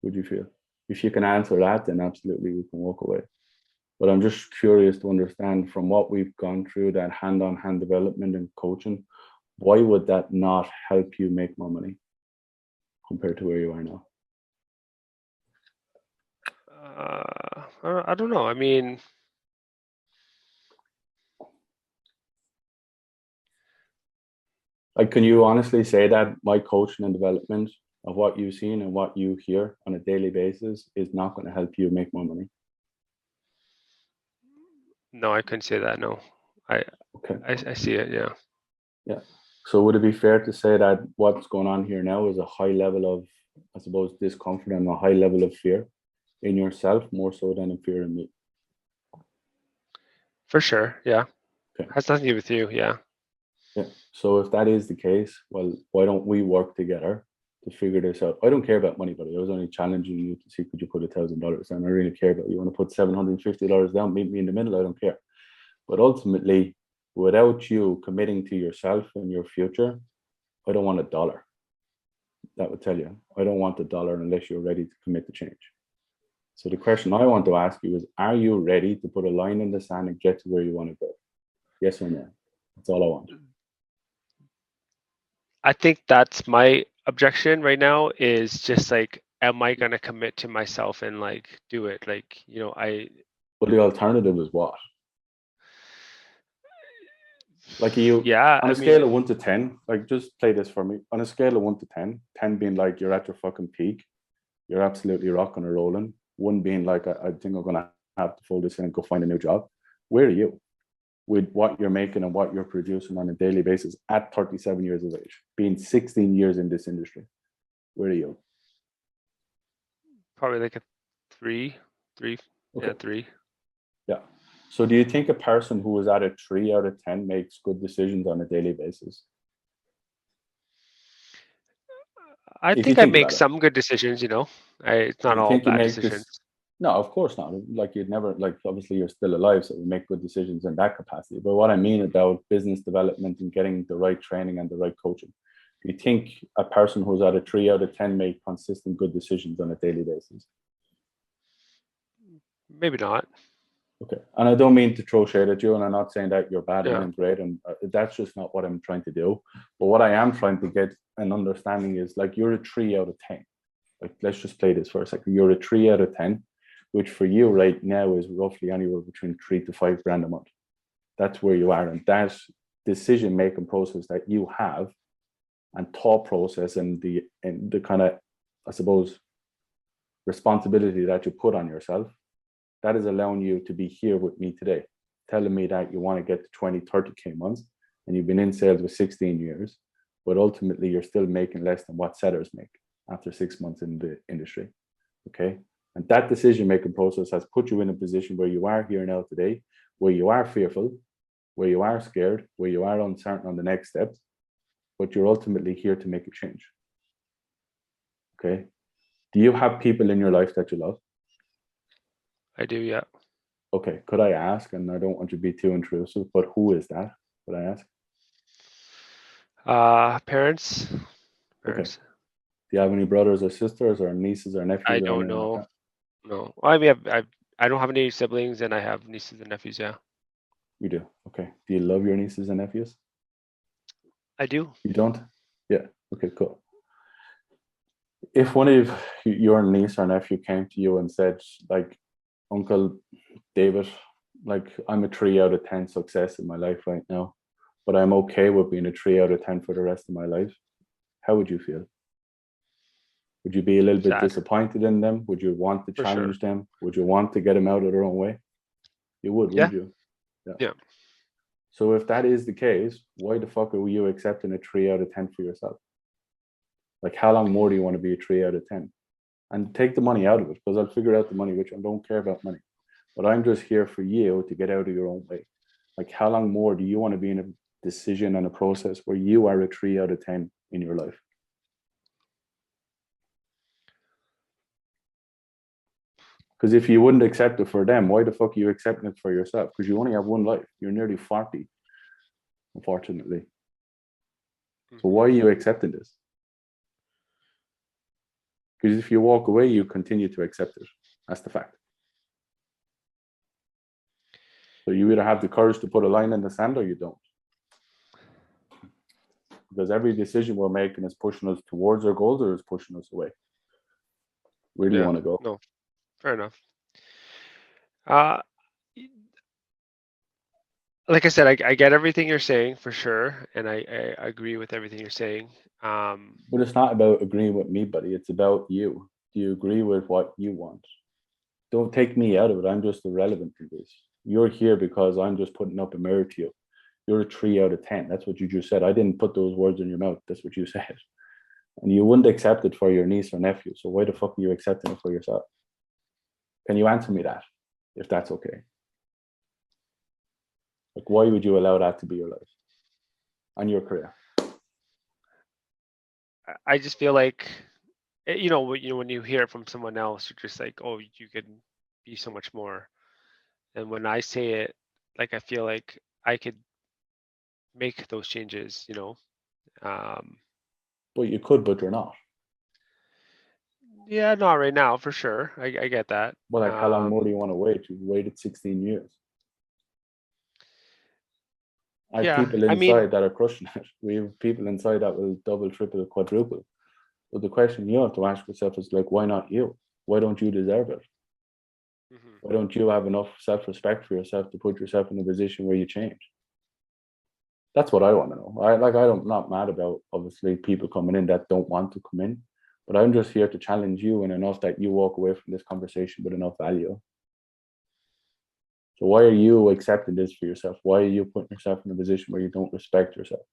Would you feel? If you can answer that, then absolutely we can walk away. But I'm just curious to understand from what we've gone through, that hand-on-hand development and coaching, why would that not help you make more money compared to where you are now?
I don't know. I mean,
Like, can you honestly say that my coaching and development of what you've seen and what you hear on a daily basis is not going to help you make more money?
no, I couldn't say that. No, I
Okay.
I see it. Yeah.
Yeah. So would it be fair to say that what's going on here now is a high level of, I suppose, discomfort and a high level of fear in yourself, more so than a fear in me?
For sure. Yeah.
Okay.
Has nothing to do with you. Yeah.
Yeah. So if that is the case, well, why don't we work together to figure this out? I don't care about money, buddy. I was only challenging you to see, could you put $1,000 down? I really care about you. Want to put $750 down? Meet me in the middle. I don't care. But ultimately, without you committing to yourself and your future, I don't want a dollar. That would tell you. I don't want a dollar unless you're ready to commit to change. So the question I want to ask you is, are you ready to put a line in the sand and get to where you want to go? Yes or no? That's all I want.
I think that's my objection right now, is just like, am I gonna commit to myself and like do it? Like,
But the alternative is what? Like, you,
yeah,
on
I
a scale
mean,
of 1 to 10, like, just play this for me. On a scale of 1 to 10, 10 being like you're at your fucking peak, you're absolutely rocking and rolling. 1 being like, I think I'm gonna have to fold this in and go find a new job. Where are you with what you're making and what you're producing on a daily basis at 37 years of age, being 16 years in this industry? Where are you?
probably like a three,
Okay.
3.
Yeah. So do you think a person who is at a 3 out of 10 makes good decisions on a daily basis?
I
If you
think I
think
make
about it,
some good decisions. It's
do
not
you
all
think you
bad
make this?
decisions.
No, of course not. Like, you'd never, like, obviously you're still alive, so you make good decisions in that capacity. But what I mean about business development and getting the right training and the right coaching, do you think a person who's at a 3 out of 10 make consistent good decisions on a daily basis?
Maybe not.
Okay. And I don't mean to throw shade at you, and I'm not saying that you're bad and
Yeah.
I'm great, and that's just not what I'm trying to do. But what I am trying to get an understanding is, like, you're a 3 out of 10. Like, let's just play this for a second. You're a 3 out of 10, which for you right now is roughly anywhere between 3 to 5 grand a month. That's where you are. And that decision making process that you have and thought process and the kind of, I suppose, responsibility that you put on yourself, that is allowing you to be here with me today, telling me that you want to get to 20, 30K months, and you've been in sales for 16 years, but ultimately you're still making less than what sellers make after 6 months in the industry. Okay. And that decision-making process has put you in a position where you are here now today, where you are fearful, where you are scared, where you are uncertain on the next steps, but you're ultimately here to make a change. Okay. Do you have people in your life that you love?
I do, yeah.
Okay. Could I ask, and I don't want you to be too intrusive, but who is that? Could I ask?
Parents.
Okay. Do you have any brothers or sisters or nieces or nephews?
I
or
don't
anything like
know.
that?
No. I mean, I don't have any siblings, and I have nieces and nephews. Yeah,
You do. Okay. Do you love your nieces and nephews?
I do.
You don't? Yeah. Okay, cool. If one of your niece or nephew came to you and said, like, Uncle David, like, I'm a 3 out of 10 success in my life right now, but I'm okay with being a 3 out of 10 for the rest of my life, how would you feel? Would you be a little bit
Sad.
disappointed in them? Would you want to
For
challenge
sure.
them? Would you want to get them out of their own way? You would,
Yeah.
wouldn't you?
Yeah.
So if that is the case, why the fuck are you accepting a 3 out of 10 for yourself? Like, how long more do you want to be a 3 out of 10? And take the money out of it, because I'll figure out the money, which I don't care about money. But I'm just here for you to get out of your own way. Like, how long more do you want to be in a decision and a process where you are a 3 out of 10 in your life? Because if you wouldn't accept it for them, why the fuck are you accepting it for yourself? Because you only have one life. You're nearly 40, unfortunately. So why are you accepting this? Because if you walk away, you continue to accept it. That's the fact. So you either have the courage to put a line in the sand or you don't. Because every decision we're making is pushing us towards our goals or is pushing us away. Where do you want to go?
No, fair enough. Like I said, I get everything you're saying for sure, and I agree with everything you're saying.
But it's not about agreeing with me, buddy. It's about you. Do you agree with what you want? Don't take me out of it. I'm just irrelevant to this. You're here because I'm just putting up a mirror to you. You're a 3 out of 10. That's what you just said. I didn't put those words in your mouth. That's what you said. And you wouldn't accept it for your niece or nephew. So why the fuck are you accepting it for yourself? Can you answer me that, if that's okay? Like, why would you allow that to be your life and your career?
I just feel like, when you hear it from someone else, you're just like, oh, you could be so much more. And when I say it, like, I feel like I could make those changes,
But you could, but you're not.
Yeah, not right now, for sure. I get that.
Well, like, how long more do you want to wait? You've waited 16 years. I have
Yeah,
people
I mean,
inside that are crushing it. We have people inside that will double, triple, quadruple. But the question you have to ask yourself is, like, why not you? Why don't you deserve it? Why don't you have enough self-respect for yourself to put yourself in a position where you change? That's what I want to know. I'm not mad about, obviously, people coming in that don't want to come in, but I'm just here to challenge you and enough that you walk away from this conversation with enough value. So why are you accepting this for yourself? Why are you putting yourself in a position where you don't respect yourself?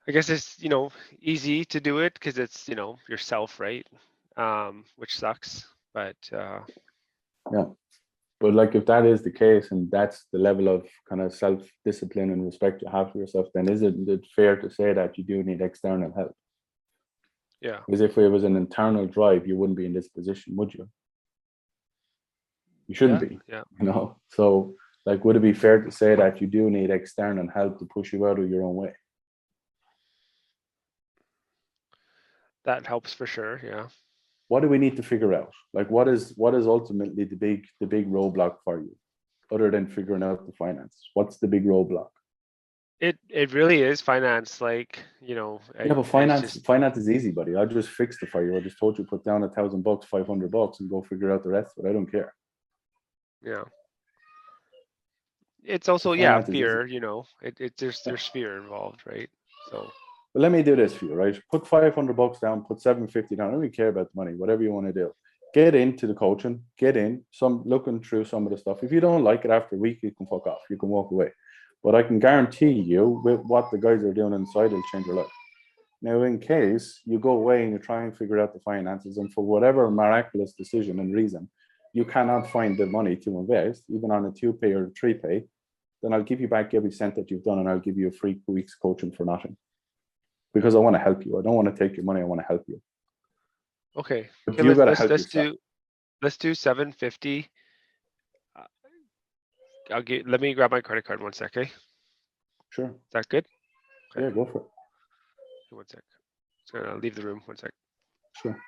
I guess it's, easy to do it because it's, yourself, right? Which sucks, but
Yeah. But like, if that is the case and that's the level of kind of self-discipline and respect you have for yourself, then isn't it fair to say that you do need external help?
yeah.
Because if it was an internal drive, you wouldn't be in this position, would you? You shouldn't be,
Yeah.
So, like, would it be fair to say that you do need external help to push you out of your own way?
That helps for sure. Yeah.
What do we need to figure out? Like, what is ultimately the big roadblock for you, other than figuring out the finance? What's the big roadblock?
It really is finance. Like,
Yeah, but
it's
finance
just,
finance is easy, buddy. I just fixed it for you. I just told you put down $1,000, $500, and go figure out the rest. But I don't care.
yeah. It's
So
also,
finance is easy.
fear, there's fear involved, right? So
But let me do this for you, right? Put $500 down, put $750 down. I don't really care about the money, whatever you want to do. Get into the coaching, get in, looking through some of the stuff. If you don't like it after a week, you can fuck off. You can walk away. But I can guarantee you with what the guys are doing inside, it'll change your life. Now, in case you go away and you try and figure out the finances, and for whatever miraculous decision and reason, you cannot find the money to invest, even on a 2-pay or a 3-pay, then I'll give you back every cent that you've done, and I'll give you a free week's coaching for nothing. Because I want to help you. I don't want to take your money. I want to help you.
okay.
But
Okay,
you got to help
let's
yourself.
do 750. Let me grab my credit card 1 sec, okay?
Sure.
Is that good? Okay.
Yeah, go for it.
1 sec. Just gonna leave the room 1 sec.
Sure.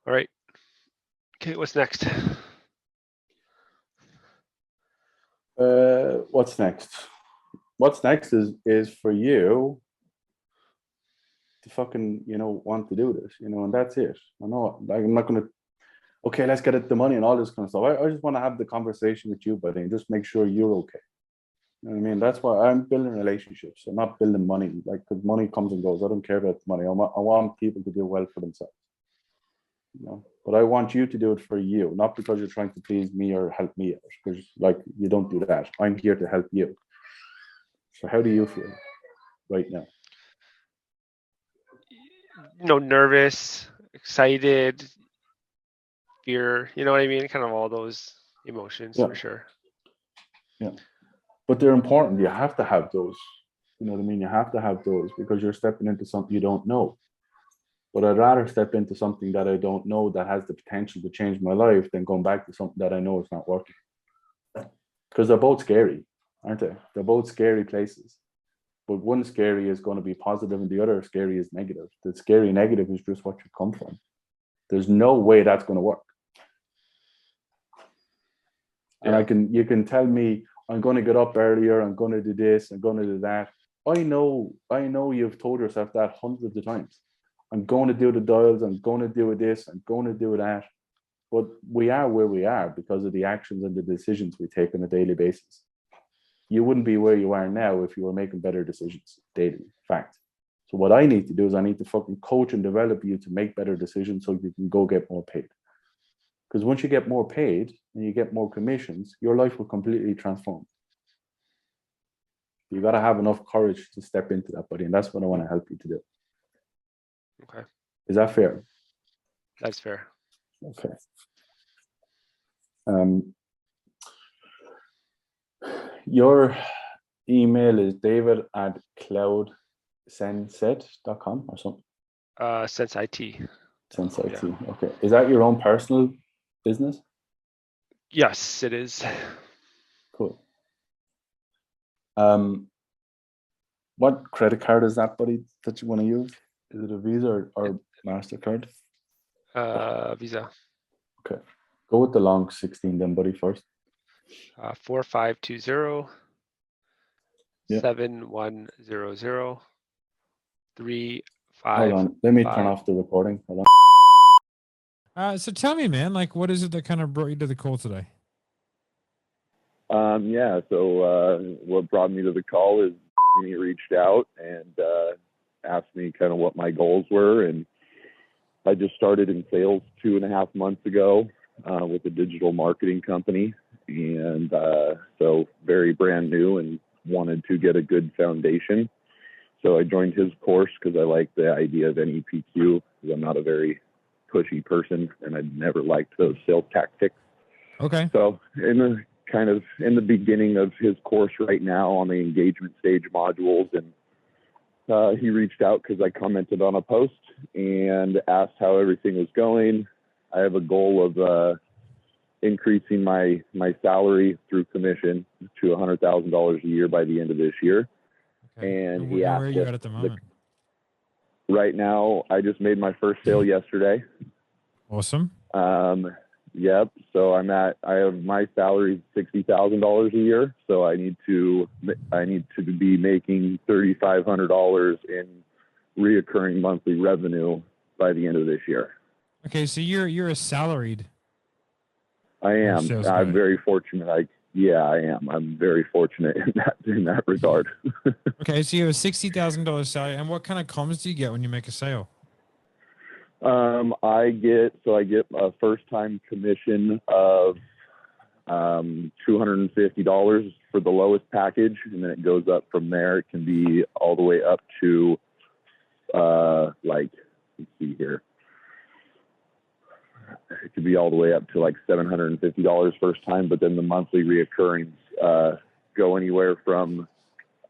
All right. Okay, what's next?
What's next? What's next is for you to fucking, want to do this, and that's it. I know, like, I'm not going to, okay, let's get it the money and all this kind of stuff. I just want to have the conversation with you, buddy, and just make sure you're okay. You know what I mean? That's why I'm building relationships. I'm not building money, like, because money comes and goes. I don't care about the money. I want people to do well for themselves. But I want you to do it for you, not because you're trying to please me or help me out, because, like, you don't do that. I'm here to help you. So how do you feel right now?
Nervous, excited, fear, you know what I mean? Kind of all those emotions,
Yeah.
for sure.
Yeah. But they're important. You have to have those. You know what I mean? You have to have those because you're stepping into something you don't know. But I'd rather step into something that I don't know that has the potential to change my life than going back to something that I know is not working. Because they're both scary, aren't they? They're both scary places. But one scary is going to be positive and the other scary is negative. The scary negative is just what you come from. There's no way that's going to work.
Yeah.
And you can tell me, I'm going to get up earlier, I'm going to do this, I'm going to do that. I know you've told yourself that hundreds of times. I'm going to do the dials, I'm going to do this, I'm going to do that. But we are where we are because of the actions and the decisions we take on a daily basis. You wouldn't be where you are now if you were making better decisions daily. Fact. So what I need to do is I need to fucking coach and develop you to make better decisions so you can go get more paid. Because once you get more paid and you get more commissions, your life will completely transform. You got to have enough courage to step into that, buddy. And that's what I want to help you to do.
Okay.
Is that fair?
That's fair.
Okay. Your email is david@cloudsenset.com or something?
Sense IT.
Sense IT.
Yeah.
Okay. Is that your own personal business?
Yes, it is.
Cool. What credit card is that, buddy, that you want to use? Is it a Visa or MasterCard?
Visa.
Okay. Go with the long 16 then, buddy, first.
4520
Yeah.
7100
Hold on. Let me turn off the recording. Hold on.
So tell me, man, like, what is it that kind of brought you to the call today?
Yeah, so what brought me to the call is he reached out and asked me kind of what my goals were. And I just started in sales 2.5 months ago with a digital marketing company. And so very brand new and wanted to get a good foundation. So I joined his course because I like the idea of NEPQ because I'm not a very pushy person and I never liked those sales tactics.
Okay.
So in the beginning of his course right now on the engagement stage modules, and he reached out because I commented on a post and asked how everything was going. I have a goal of increasing my salary through commission to $100,000 a year by the end of this year.
Okay.
And he
where
asked
are you
if
at the moment?
right now, I just made my first sale yesterday.
Awesome.
Yep. So I have my salary $60,000 a year. So I need to be making $3,500 in reoccurring monthly revenue by the end of this year.
Okay, so you're a salaried.
I am.
sales guy.
I'm very fortunate. I am. I'm very fortunate in that regard.
Okay, so you have a $60,000 salary, and what kind of comms do you get when you make a sale?
I get a first time commission of $250 for the lowest package, and then it goes up from there. It can be all the way up to let's see here. It could be all the way up to like $750 first time, but then the monthly reoccurrings go anywhere from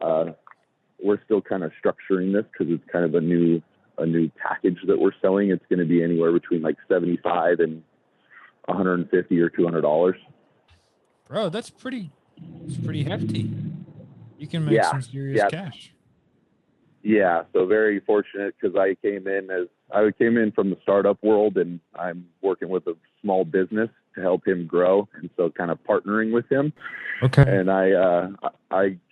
we're still kind of structuring this because it's kind of a new package that we're selling. It's going to be anywhere between like $75 and $150 or $200.
Bro, that's pretty hefty. You can make some serious cash.
Yeah, so very fortunate because I came in from the startup world, and I'm working with a small business to help him grow, and so kind of partnering with him.
Okay.
And I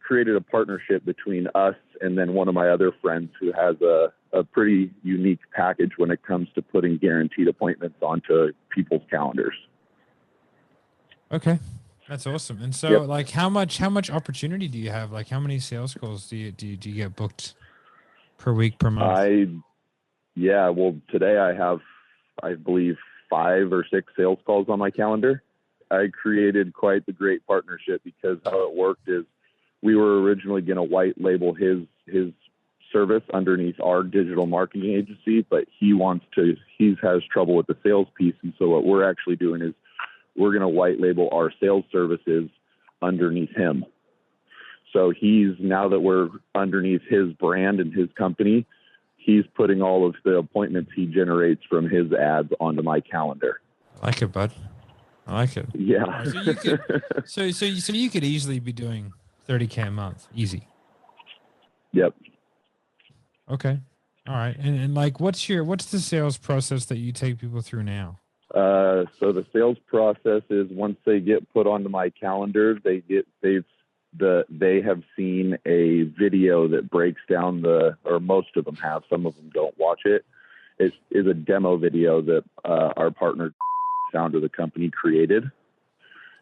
created a partnership between us and then one of my other friends who has a pretty unique package when it comes to putting guaranteed appointments onto people's calendars.
Okay. That's awesome. And so like how much opportunity do you have? Like how many sales calls do you get booked per week, per month?
Well, today I have, I believe, 5 or 6 sales calls on my calendar. I created quite the great partnership because how it worked is we were originally going to white label his service underneath our digital marketing agency, but he has trouble with the sales piece. And so what we're actually doing is we're going to white label our sales services underneath him. So now that we're underneath his brand and his company, he's putting all of the appointments he generates from his ads onto my calendar.
I like it, bud. I like it.
Yeah.
So you could easily be doing $30K a month, easy.
Yep.
Okay. All right. And like, what's the sales process that you take people through now?
So the sales process is once they get put onto my calendar, they have seen a video that breaks down or most of them have, some of them don't watch it. It is a demo video that our partner, founder of the company, created.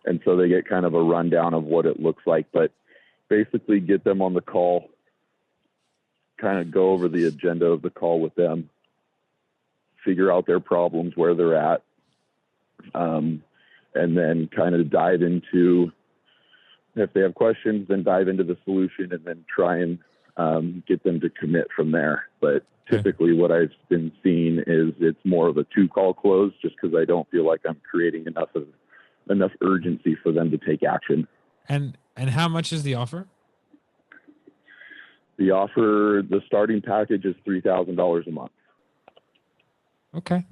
And so they get kind of a rundown of what it looks like, but basically get them on the call, kind of go over the agenda of the call with them, figure out their problems, where they're at, and then kind of dive into, if they have questions, then dive into the solution and then try and get them to commit from there. But typically what I've been seeing is it's more of a 2-call close just because I don't feel like I'm creating enough urgency for them to take action.
And how much is the offer?
The starting package is $3,000 a month.
Okay.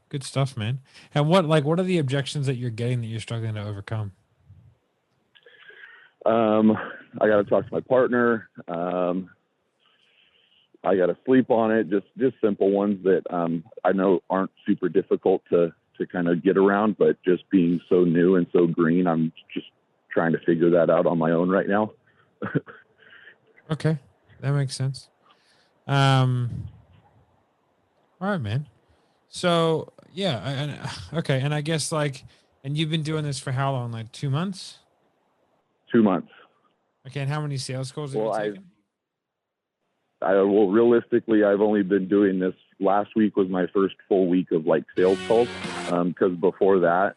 Good stuff, man. And what are the objections that you're getting that you're struggling to overcome?
I got to talk to my partner. I got to sleep on it. Just simple ones that I know aren't super difficult to kind of get around, but just being so new and so green, I'm just trying to figure that out on my own right now.
Okay, that makes sense. All right, man. So okay, and I guess and you've been doing this for how long? Like 2 months?
2 months.
Okay, and how many sales calls have you taken?
Well, realistically, I've only been doing this. Last week was my first full week of sales calls. Because before that,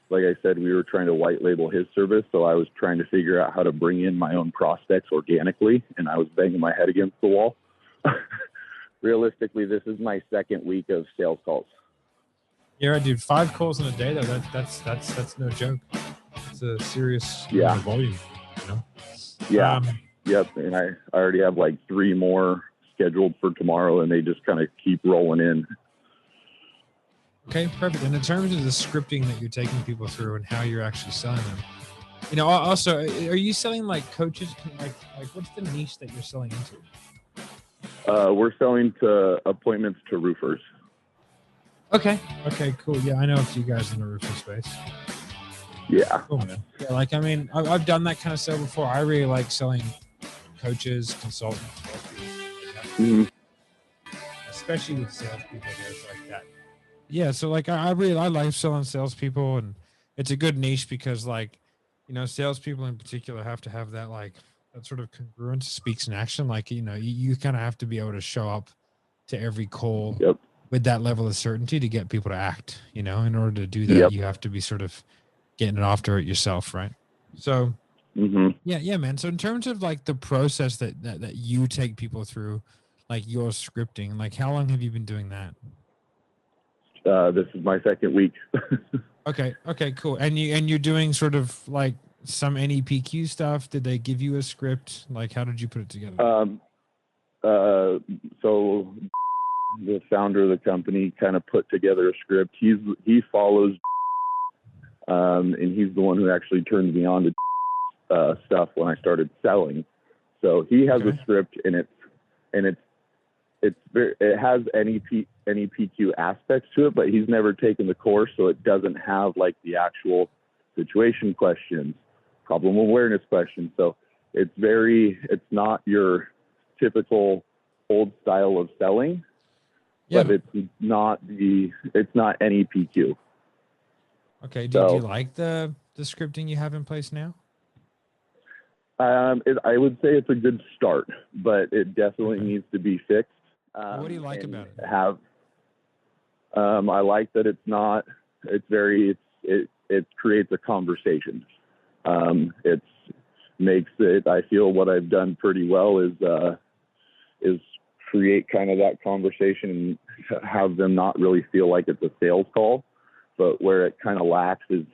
like I said, we were trying to white label his service. So I was trying to figure out how to bring in my own prospects organically, and I was banging my head against the wall. Realistically, this is my second week of sales calls.
Yeah, dude, 5 calls in a day though. That's no joke. It's a serious volume, you know?
Yeah. Yep. And I already have 3 more scheduled for tomorrow, and they just kind of keep rolling in.
Okay, perfect. And in terms of the scripting that you're taking people through and how you're actually selling them, also, are you selling coaches? What's the niche that you're selling into?
We're selling to appointments to roofers.
Okay. Okay. Cool. Yeah, I know a few guys in the roofing space.
Yeah.
Cool, man. Yeah, like I mean, I've done that kind of sale before. I really like selling coaches, consultants,
Mm-hmm.
especially with salespeople. Guys like that. Yeah. So like, I like selling salespeople, and it's a good niche because like, salespeople in particular have to have that like that sort of congruence, speaks in action. Like you kind of have to be able to show up to every call.
Yep.
With that level of certainty to get people to act. In order to do that,
Yep.
you have to be sort of getting it off to it yourself, right? So, yeah, man. So in terms of like the process that you take people through, like your scripting, like how long have you been doing that?
This is my second week.
Okay, cool. And you're doing sort of like some NEPQ stuff. Did they give you a script? Like how did you put it together?
So the founder of the company kind of put together a script. He follows, and he's the one who actually turned me on to stuff when I started selling. So he has a script, and it has NEPQ aspects to it, but he's never taken the course, so it doesn't have like the actual situation questions, problem awareness questions. So it's not your typical old style of selling.
Yeah.
But it's not NEPQ.
Okay. Do you like the scripting you have in place now?
I would say it's a good start, but it definitely needs to be fixed.
What do you like about it?
I like that it creates a conversation. It makes it, I feel what I've done pretty well is create kind of that conversation and have them not really feel like it's a sales call, but where it kind of lacks is,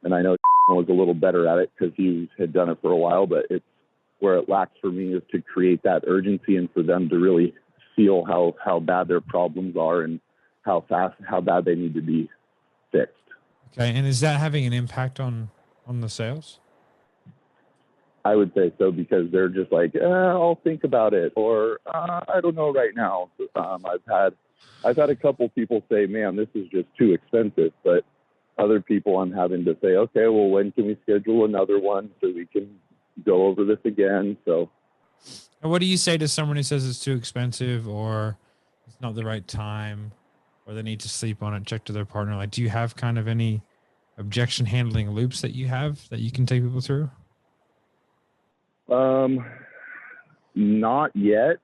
and I know was a little better at it because he had done it for a while, but it's where it lacks for me is to create that urgency and for them to really feel how bad their problems are and how bad they need to be fixed. Okay.
And is that having an impact on the sales?
I would say so, because they're just like, I'll think about it, or I don't know right now. I've had a couple people say, man, this is just too expensive, but other people I'm having to say, okay, well, when can we schedule another one so we can go over this again? So,
and what do you say to someone who says it's too expensive, or it's not the right time, or they need to sleep on it, check to their partner? Like, do you have kind of any objection handling loops that you have that you can take people through?
Not yet.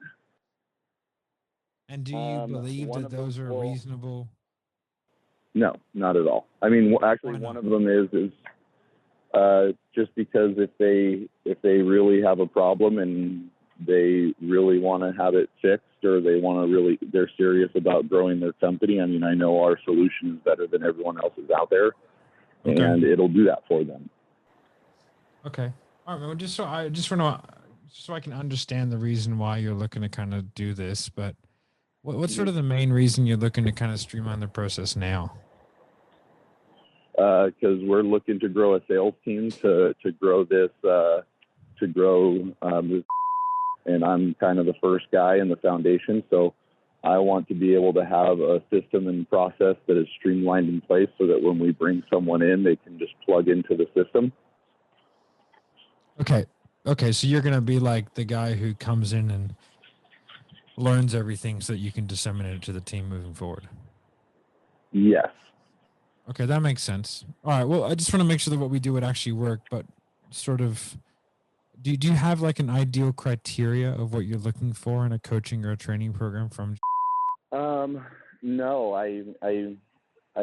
And do you believe that those are reasonable?
No, not at all. I mean, actually, one of them is just because if they really have a problem and they really want to have it fixed, or they're serious about growing their company. I mean, I know our solution is better than everyone else's out there, and it'll do that for them.
Okay. All right, well, just so I can understand the reason why you're looking to kind of do this, but what's sort of the main reason you're looking to kind of streamline the process now?
Because we're looking to grow a sales team to grow this, and I'm kind of the first guy in the foundation. So I want to be able to have a system and process that is streamlined in place so that when we bring someone in, they can just plug into the system.
Okay. So you're going to be like the guy who comes in and learns everything so that you can disseminate it to the team moving forward.
Yes.
Okay, that makes sense. All right. Well, I just want to make sure that what we do would actually work, but sort of, do you have like an ideal criteria of what you're looking for in a coaching or a training program from?
No, I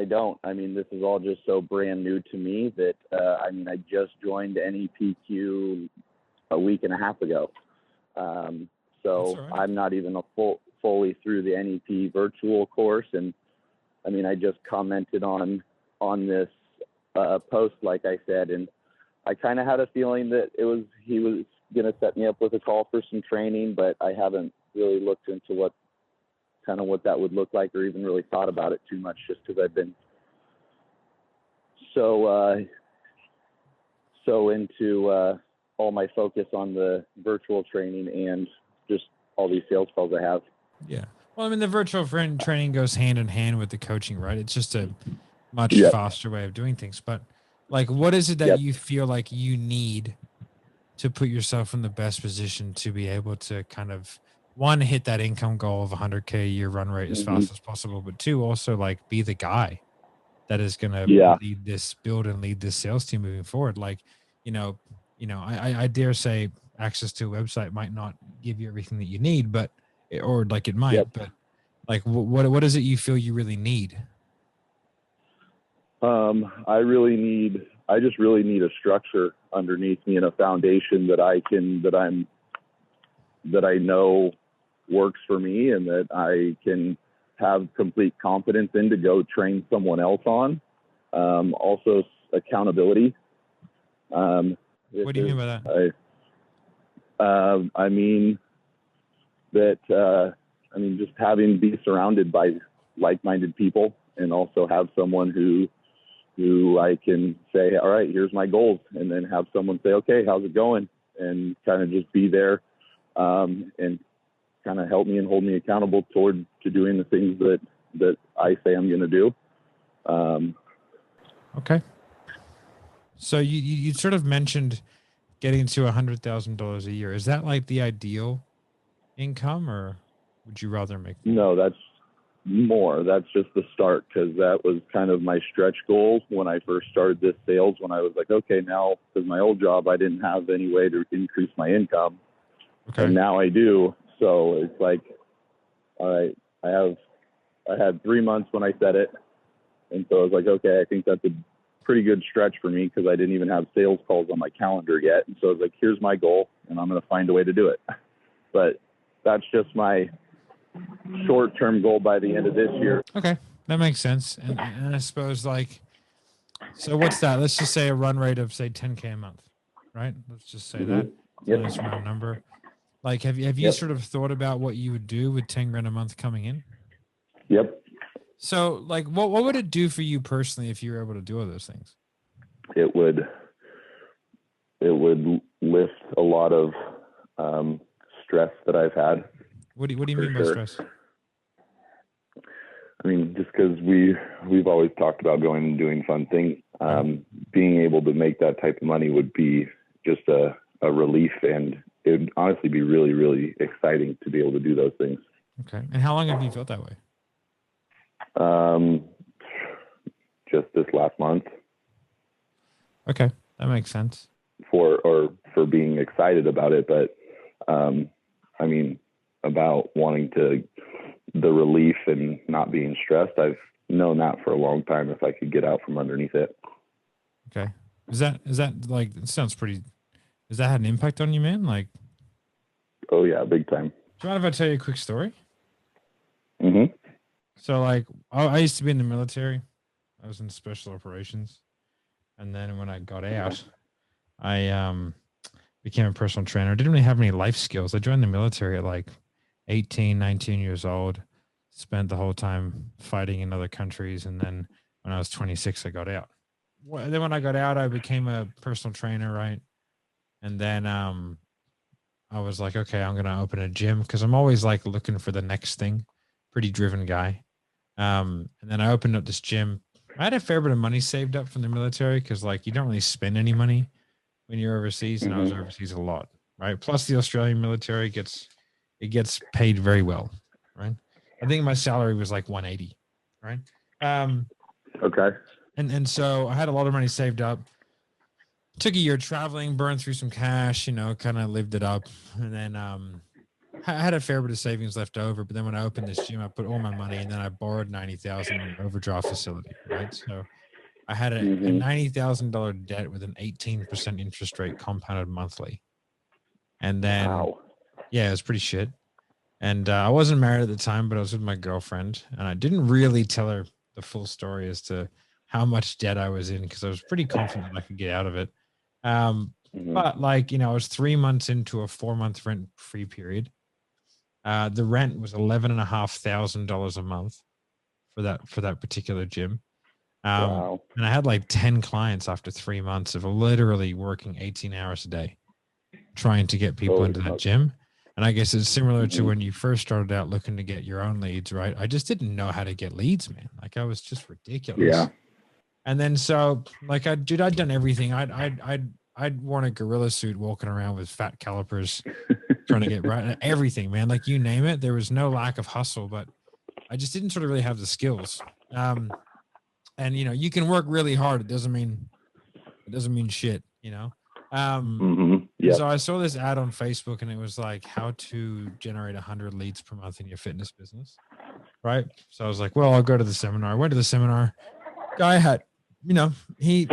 don't. I mean, this is all just so brand new to me that, I just joined NEPQ a week and a half ago. So right. I'm not even fully through the NEP virtual course. And I mean, I just commented on this post, like I said, and I kind of had a feeling that he was going to set me up with a call for some training, but I haven't really looked into what that would look like, or even really thought about it too much, just because I've been so into all my focus on the virtual training and just all these sales calls I have.
Yeah. Well, I mean, the virtual friend training goes hand in hand with the coaching, right? It's just a much
Yep.
faster way of doing things. But like, what is it that
Yep.
you feel like you need to put yourself in the best position to be able to kind of, one, hit that income goal of 100K a year run rate as fast as possible, but two, also like be the guy that is going to build and lead this sales team moving forward. Like, I dare say access to a website might not give you everything that you need, but, or like it might, but like, what is it you feel you really need?
I just really need a structure underneath me and a foundation that I know works for me and that I can have complete confidence in to go train someone else on. Also accountability.
What do you mean by that?
I mean just be surrounded by like-minded people, and also have someone who I can say, all right, here's my goals, and then have someone say, okay, how's it going? And kind of just be there, and kind of help me and hold me accountable to doing the things that I say I'm going to do.
Okay. So you sort of mentioned getting to $100,000 a year. Is that like the ideal income, or would you rather make more?
No, that's more. That's just the start, because that was kind of my stretch goal when I first started this sales, when I was like, okay, now, because my old job, I didn't have any way to increase my income.
Okay.
And now I do. So it's like, all right, I had 3 months when I said it. And so I was like, okay, I think that's a pretty good stretch for me, because I didn't even have sales calls on my calendar yet. And so I was like, here's my goal, and I'm going to find a way to do it. But that's just my short-term goal by the end of this year.
Okay, that makes sense. And I suppose, like, so what's that? Let's just say a run rate of, say, 10K a month, right? Let's just say that.
Yep.
Nice round number. Like, have you sort of thought about what you would do with 10 grand a month coming in?
Yep.
So, like, what would it do for you personally if you were able to do all those things?
It would lift a lot of stress that I've had.
What do you mean by stress?
I mean, just because we've always talked about going and doing fun things. Being able to make that type of money would be just a relief, and it would honestly be really, really exciting to be able to do those things.
Okay. And how long have you felt that way?
Just this last month.
Okay, that makes sense.
For being excited about it, but I mean, about wanting the relief and not being stressed. I've known that for a long time, if I could get out from underneath it.
Okay. Is that like, it sounds pretty, has that had an impact on you, man? Like,
oh yeah, big time.
Do you mind if I tell you a quick story?
Mm-hmm.
So, like, I used to be in the military. I was in special operations. And then when I got out, I became a personal trainer. Didn't really have any life skills. I joined the military at like 18, 19 years old, spent the whole time fighting in other countries. And then when I was 26, I got out. Then when I got out, I became a personal trainer, right? And then I was like, okay, I'm going to open a gym, because I'm always like looking for the next thing. Pretty driven guy. And then I opened up this gym. I had a fair bit of money saved up from the military, because like you don't really spend any money when you're overseas, and I was overseas a lot, right? Plus the Australian military gets paid very well, right? I think my salary was like 180, right?
Okay.
And so I had a lot of money saved up. Took a year traveling, burned through some cash, kind of lived it up, and then I had a fair bit of savings left over. But then when I opened this gym, I put all my money, and then I borrowed $90,000 in an overdraft facility, right? So I had a $90,000 debt with an 18% interest rate compounded monthly. And then, yeah, it was pretty shit. And I wasn't married at the time, but I was with my girlfriend, and I didn't really tell her the full story as to how much debt I was in, because I was pretty confident I could get out of it. But like, I was 3 months into a 4-month rent-free period. The rent was $11,500 a month for that particular gym. And I had like 10 clients after 3 months of literally working 18 hours a day, trying to get people into that gym. And I guess it's similar to when you first started out looking to get your own leads, right? I just didn't know how to get leads, man. Like I was just ridiculous.
Yeah.
And then so like I'd done everything. I'd worn a gorilla suit walking around with fat calipers trying to get right everything, man. Like you name it. There was no lack of hustle, but I just didn't sort of really have the skills. And you know, you can work really hard. It doesn't mean shit, you know.
Yeah.
So I saw this ad on Facebook and it was like how to generate 100 leads per month in your fitness business. Right. So I was like, well, I'll go to the seminar. I went to the seminar. Guy had, you know, he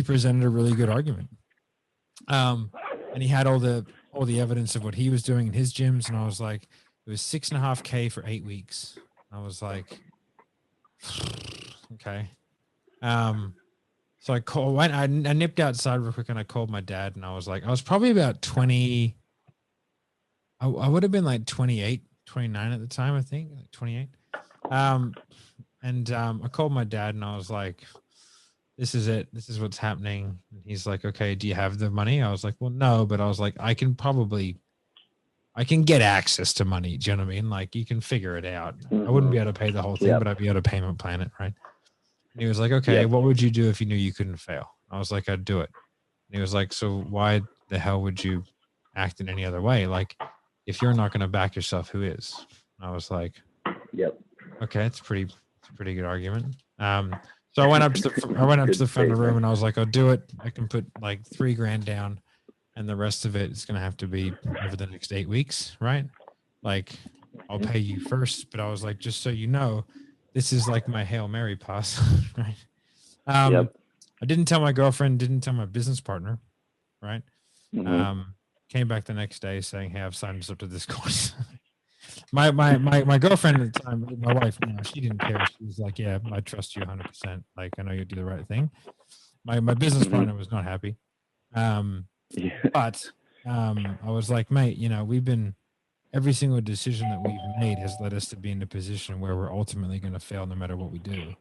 presented a really good argument. And he had all the evidence of what he was doing in his gyms. And I was like, it was $6.5K for 8 weeks. I was like, okay. So I nipped outside real quick and I called my dad and I was like, I was probably about 20. I would have been like 28, 29 at the time, I think, like 28. I called my dad and I was like, this is it. This is what's happening. And he's like, okay, do you have the money? I was like, well, no, but I was like, I can get access to money. Do you know what I mean? Like you can figure it out. I wouldn't be able to pay the whole thing, but I'd be able to payment plan it. Right. And he was like, okay, what would you do if you knew you couldn't fail? I was like, I'd do it. And he was like, so why the hell would you act in any other way? Like if you're not going to back yourself, who is? And I was like, okay, it's a pretty good argument. So I went up to the front of the room and I was like, I'll do it. I can put like $3,000 down and the rest of it is going to have to be over the next 8 weeks. Right. Like I'll pay you first, but I was like, just so you know, this is like my Hail Mary pass. Right. I didn't tell my girlfriend, didn't tell my business partner. Right. Came back the next day saying, hey, I've signed us up to this course. My girlfriend at the time, my wife, you know, she didn't care. She was like, yeah, I trust you 100%. Like, I know you'll do the right thing. My business partner was not happy. But I was like, mate, you know, every single decision that we've made has led us to be in a position where we're ultimately going to fail no matter what we do.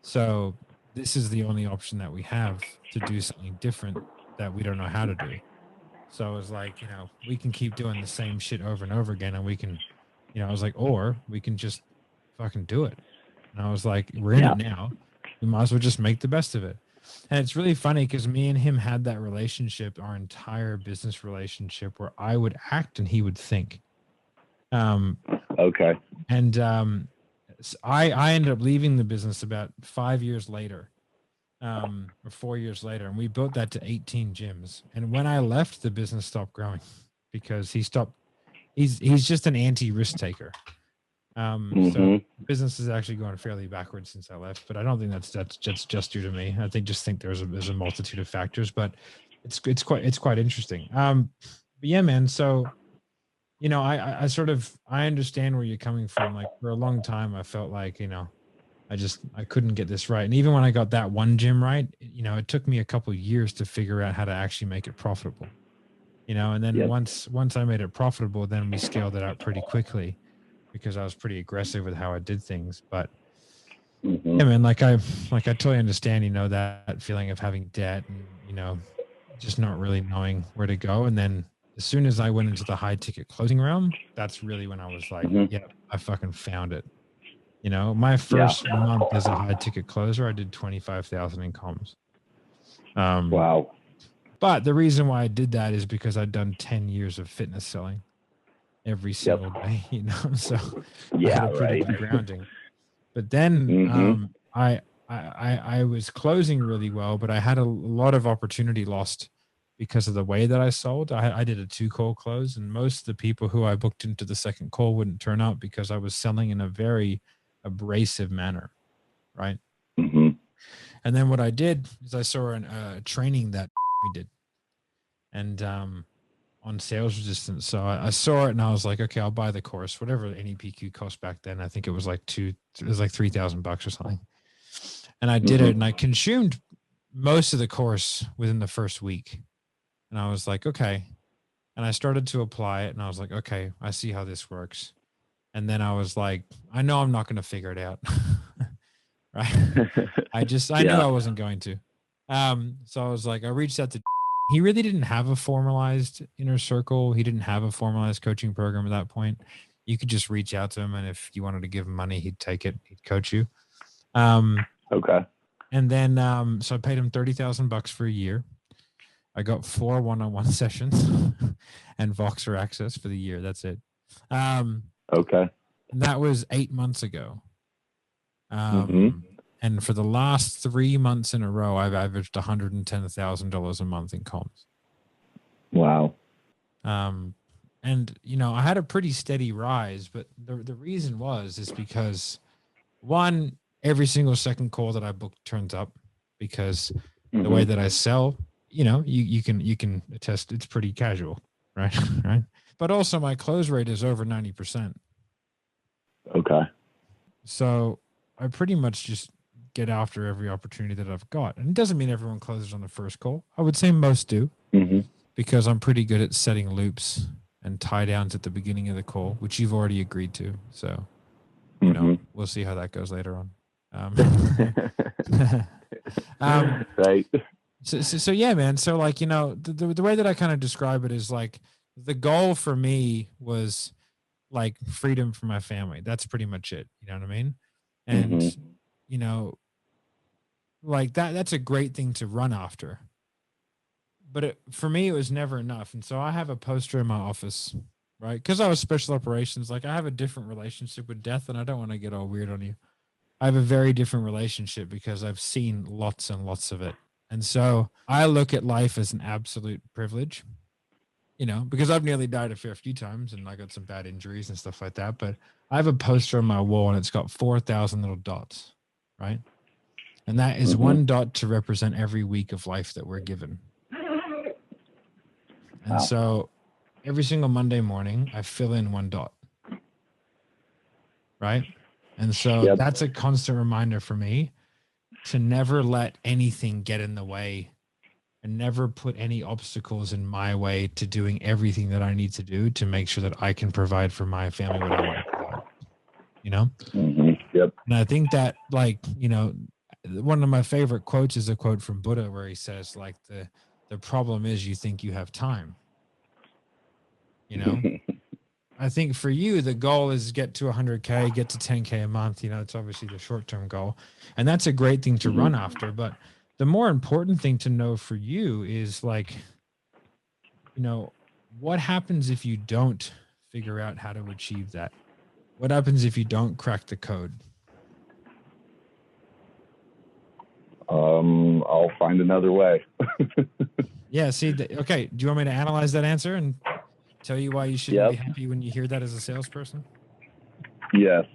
So this is the only option that we have to do something different that we don't know how to do. So I was like, you know, we can keep doing the same shit over and over again and we can, you know, I was like, or we can just fucking do it. And I was like, we're in it now. We might as well just make the best of it. And it's really funny because me and him had that relationship, our entire business relationship, where I would act and he would think.
Okay.
And I ended up leaving the business about 5 years later, or 4 years later, and we built that to 18 gyms. And when I left, the business stopped growing because he's just an anti-risk taker. So business is actually going fairly backwards since I left, but I don't think that's just due to me. I think there's a multitude of factors, but it's quite interesting. But yeah, man. So, you know, I understand where you're coming from. Like for a long time, I felt like, you know, I couldn't get this right. And even when I got that one gym right, you know, it took me a couple of years to figure out how to actually make it profitable, you know, and then once I made it profitable, then we scaled it out pretty quickly because I was pretty aggressive with how I did things. But yeah, man, like I totally understand, you know, that feeling of having debt and, you know, just not really knowing where to go. And then as soon as I went into the high ticket closing realm, that's really when I was like, yeah, I fucking found it. You know, my first month as a high ticket closer, I did 25,000 in comms.
Wow.
But the reason why I did that is because I'd done 10 years of fitness selling every single day, you know, so I had a pretty good grounding. But then I was closing really well, but I had a lot of opportunity lost because of the way that I sold. I did a 2-call close, and most of the people who I booked into the second call wouldn't turn up because I was selling in a very abrasive manner, right? And then what I did is I saw a training that we did, and on sales resistance. So I saw it and I was like, okay, I'll buy the course, whatever NEPQ cost back then. I think it was like $3,000 or something. And I did it and I consumed most of the course within the first week. And I was like, okay. And I started to apply it and I was like, okay, I see how this works. And then I was like, I know I'm not going to figure it out. Right. I knew I wasn't going to. So I was like, I reached out to he really didn't have a formalized inner circle. He didn't have a formalized coaching program at that point. You could just reach out to him, and if you wanted to give him money, he'd take it. He'd coach you.
Okay.
And then, so I paid him $30,000 for a year. I got 4 one-on-one sessions and Voxer access for the year. That's it.
Okay.
And that was 8 months ago.
Mhm.
And for the last 3 months in a row, I've averaged $110,000 a month in comms.
Wow.
And you know, I had a pretty steady rise, but the reason is because one, every single second call that I book turns up, because the way that I sell, you know, you can attest it's pretty casual, right? Right. But also my close rate is over 90%.
Okay.
So I pretty much just get after every opportunity that I've got. And it doesn't mean everyone closes on the first call. I would say most do, because I'm pretty good at setting loops and tie downs at the beginning of the call, which you've already agreed to. So, you know, we'll see how that goes later on.
Right.
So yeah, man. So like, you know, the way that I kind of describe it is like, the goal for me was like freedom for my family. That's pretty much it. You know what I mean? And, you know, like that's a great thing to run after. But for me, it was never enough. And so I have a poster in my office, right? Because I was special operations. Like, I have a different relationship with death, and I don't want to get all weird on you. I have a very different relationship because I've seen lots and lots of it. And so I look at life as an absolute privilege, you know, because I've nearly died a fair few times and I got some bad injuries and stuff like that. But I have a poster on my wall and it's got 4,000 little dots, right? And that is one dot to represent every week of life that we're given. And so every single Monday morning, I fill in one dot, right? And so that's a constant reminder for me to never let anything get in the way and never put any obstacles in my way to doing everything that I need to do to make sure that I can provide for my family what I want to provide, you know?
Yep.
And I think that, like, you know, one of my favorite quotes is a quote from Buddha where he says, like, the problem is you think you have time, you know? I think for you, the goal is get to 100K, get to 10K a month. You know, it's obviously the short-term goal. And that's a great thing to run after. But the more important thing to know for you is, like, you know, what happens if you don't figure out how to achieve that? What happens if you don't crack the code?
I'll find another way.
Yeah. See, okay. Do you want me to analyze that answer and tell you why you shouldn't be happy when you hear that as a salesperson?
Yes.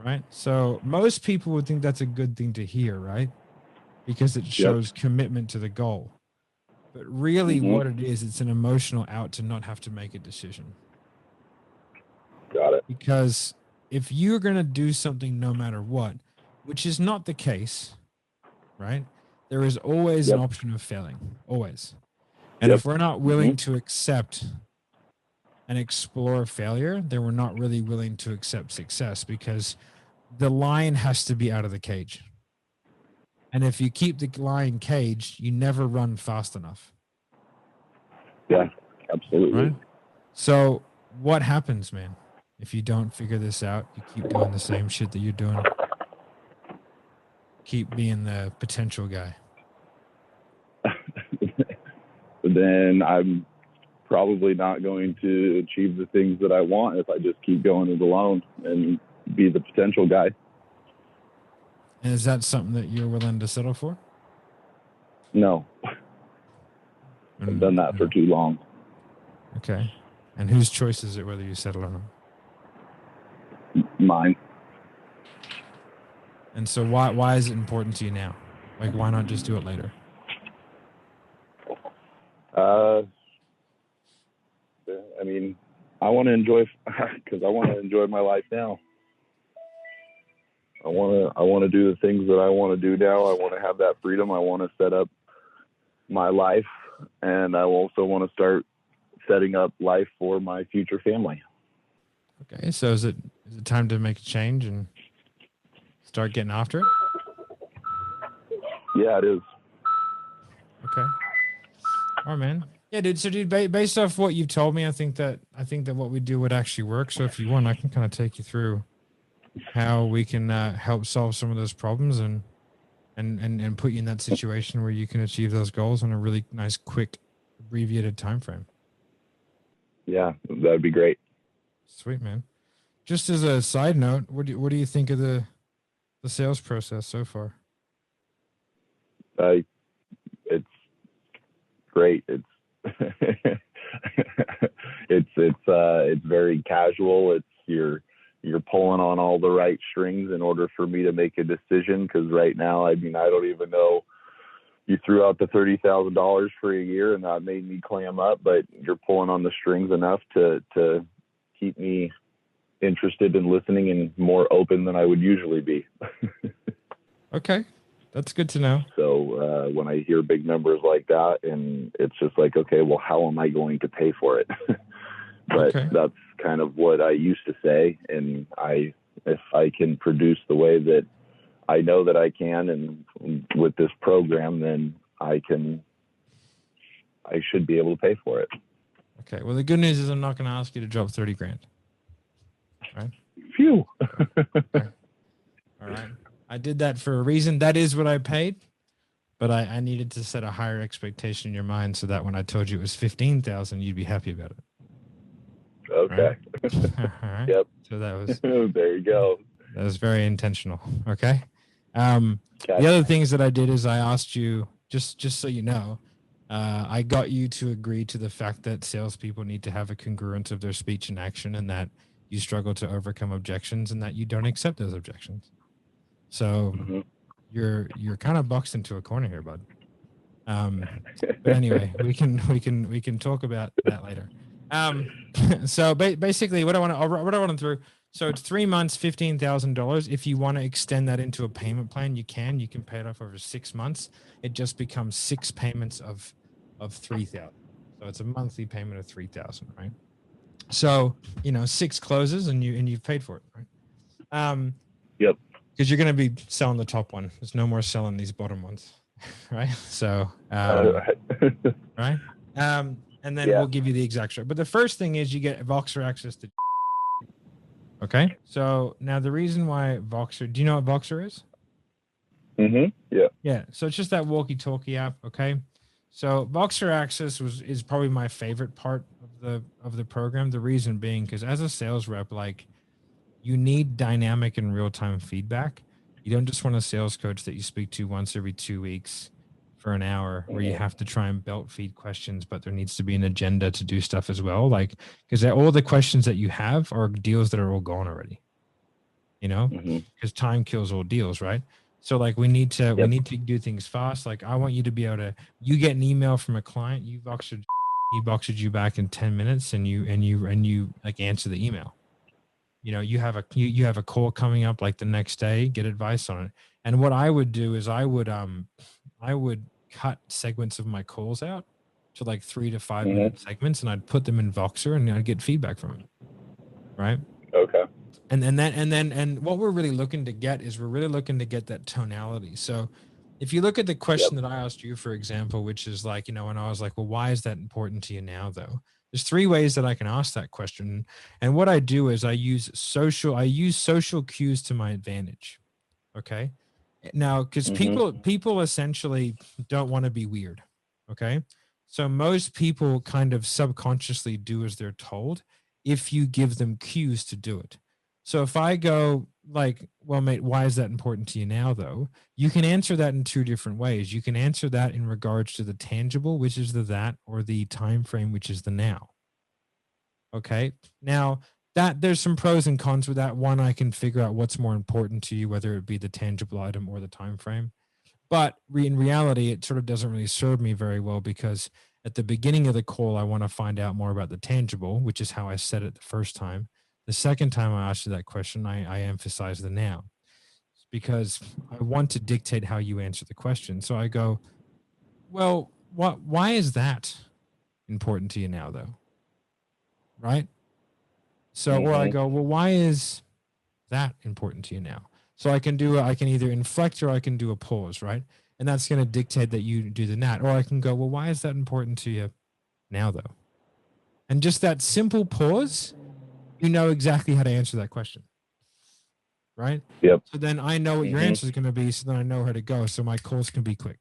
Right. So most people would think that's a good thing to hear, right? Because it shows commitment to the goal. But really what it is, it's an emotional out to not have to make a decision.
Got it.
Because if you're going to do something no matter what, which is not the case, right? There is always an option of failing, always. And if we're not willing to accept and explore failure, then we're not really willing to accept success, because the lion has to be out of the cage. And if you keep the lion caged, you never run fast enough.
Yeah, absolutely.
Right? So what happens, man, if you don't figure this out? You keep doing the same shit that you're doing. Keep being the potential guy.
Then I'm probably not going to achieve the things that I want if I just keep going it alone and be the potential guy.
And is that something that you're willing to settle for?
No. I've done that for too long.
Okay. And whose choice is it whether you settle or not?
Mine.
And so why is it important to you now? Like, why not just do it later?
I mean, I want to enjoy, because I want to enjoy my life now. I want to do the things that I want to do now. I want to have that freedom. I want to set up my life, and I also want to start setting up life for my future family.
Okay, so is it time to make a change and start getting after it?
Yeah, it is.
Okay. All right, man. Yeah, dude. So, dude, based off what you've told me, I think that what we do would actually work. So, if you want, I can kind of take you through how we can help solve some of those problems and put you in that situation where you can achieve those goals in a really nice, quick, abbreviated time frame.
Yeah, that'd be great.
Sweet, man. Just as a side note, what do you think of the sales process so far?
It's great. It's it's very casual. It's you're pulling on all the right strings in order for me to make a decision. Because right now, I mean, I don't even know. You threw out the $30,000 for a year, and that made me clam up. But you're pulling on the strings enough to keep me interested in listening and more open than I would usually be.
Okay, that's good to know.
So when I hear big numbers like that, and it's just like, okay, well, how am I going to pay for it? But that's kind of what I used to say. And if I can produce the way that I know that I can, and with this program, then I should be able to pay for it.
Okay. Well, the good news is I'm not going to ask you to drop 30 grand. Right?
Phew.
Okay. All right. I did that for a reason. That is what I paid, but I needed to set a higher expectation in your mind so that when I told you it was 15,000, you'd be happy about it.
Okay.
Right? All right.
Yep.
So that was
there you go.
That was very intentional. Okay. The other things that I did is I asked you, just so you know, I got you to agree to the fact that salespeople need to have a congruence of their speech and action, and that you struggle to overcome objections, and that you don't accept those objections. So you're kind of boxed into a corner here, bud. But anyway, we can talk about that later. So basically, what I want to run through. So it's 3 months, $15,000. If you want to extend that into a payment plan, you can. You can pay it off over 6 months. It just becomes 6 payments of $3,000. So it's a monthly payment of $3,000, right? So 6 closes and you've paid for it, right?
Yep.
Because you're going to be selling the top one. There's no more selling these bottom ones, right? So, right. And then we'll give you the exact structure. But the first thing is you get Voxer access to. Okay. So now the reason why Voxer, do you know what Voxer is?
Yeah.
Yeah. So it's just that walkie-talkie app. Okay. So Voxer access is probably my favorite part of the program. The reason being because as a sales rep, like you need dynamic and real-time feedback. You don't just want a sales coach that you speak to once every 2 weeks for an hour where you have to try and belt feed questions, but there needs to be an agenda to do stuff as well. Like, because all the questions that you have are deals that are all gone already, because time kills all deals, right? So like we need to do things fast. Like I want you to be able to, you get an email from a client, he boxed you back in 10 minutes and you like answer the email. You have a call coming up like the next day, get advice on it. And what I would do is I would cut segments of my calls out to like 3 to 5 minute segments, and I'd put them in Voxer and I'd get feedback from it. Right.
Okay.
And what we're really looking to get is we're really looking to get that tonality. So if you look at the question that I asked you, for example, which is like, when I was like, well, why is that important to you now though? There's 3 ways that I can ask that question. And what I do is I use social cues to my advantage. Okay. Now, because people essentially don't want to be weird. Okay. So most people kind of subconsciously do as they're told if you give them cues to do it. So if I go like, well, mate, why is that important to you now though? You can answer that in 2 different ways. You can answer that in regards to the tangible, which is the that, or the time frame, which is the now. Okay. Now that there's some pros and cons with that. One, I can figure out what's more important to you, whether it be the tangible item or the time frame. But in reality, it sort of doesn't really serve me very well because at the beginning of the call, I want to find out more about the tangible, which is how I said it the first time. The second time I asked you that question, I emphasize the now because I want to dictate how you answer the question. So I go, well, why is that important to you now, though? Right? So, or I go, well, why is that important to you now? So I can either inflect or I can do a pause, right? And that's going to dictate that you do the nat. Or I can go, well, why is that important to you now, though? And just that simple pause, you know exactly how to answer that question. Right?
Yep.
So then I know what your answer is going to be, so then I know where to go, so my calls can be quick.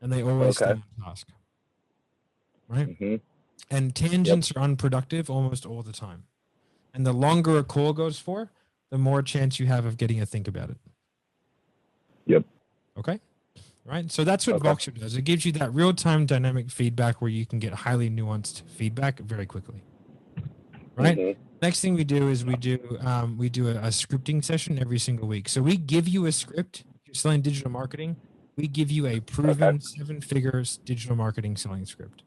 And they always stay on task. Right?
Mm-hmm.
And tangents are unproductive almost all the time. And the longer a call goes for, the more chance you have of getting a think about it.
Yep.
Okay? Right? So that's what Voxer does. It gives you that real-time dynamic feedback where you can get highly nuanced feedback very quickly. Right?
Mm-hmm.
Next thing we do is we do a scripting session every single week. So we give you a script. If you're selling digital marketing, we give you a proven 7-figure digital marketing selling script,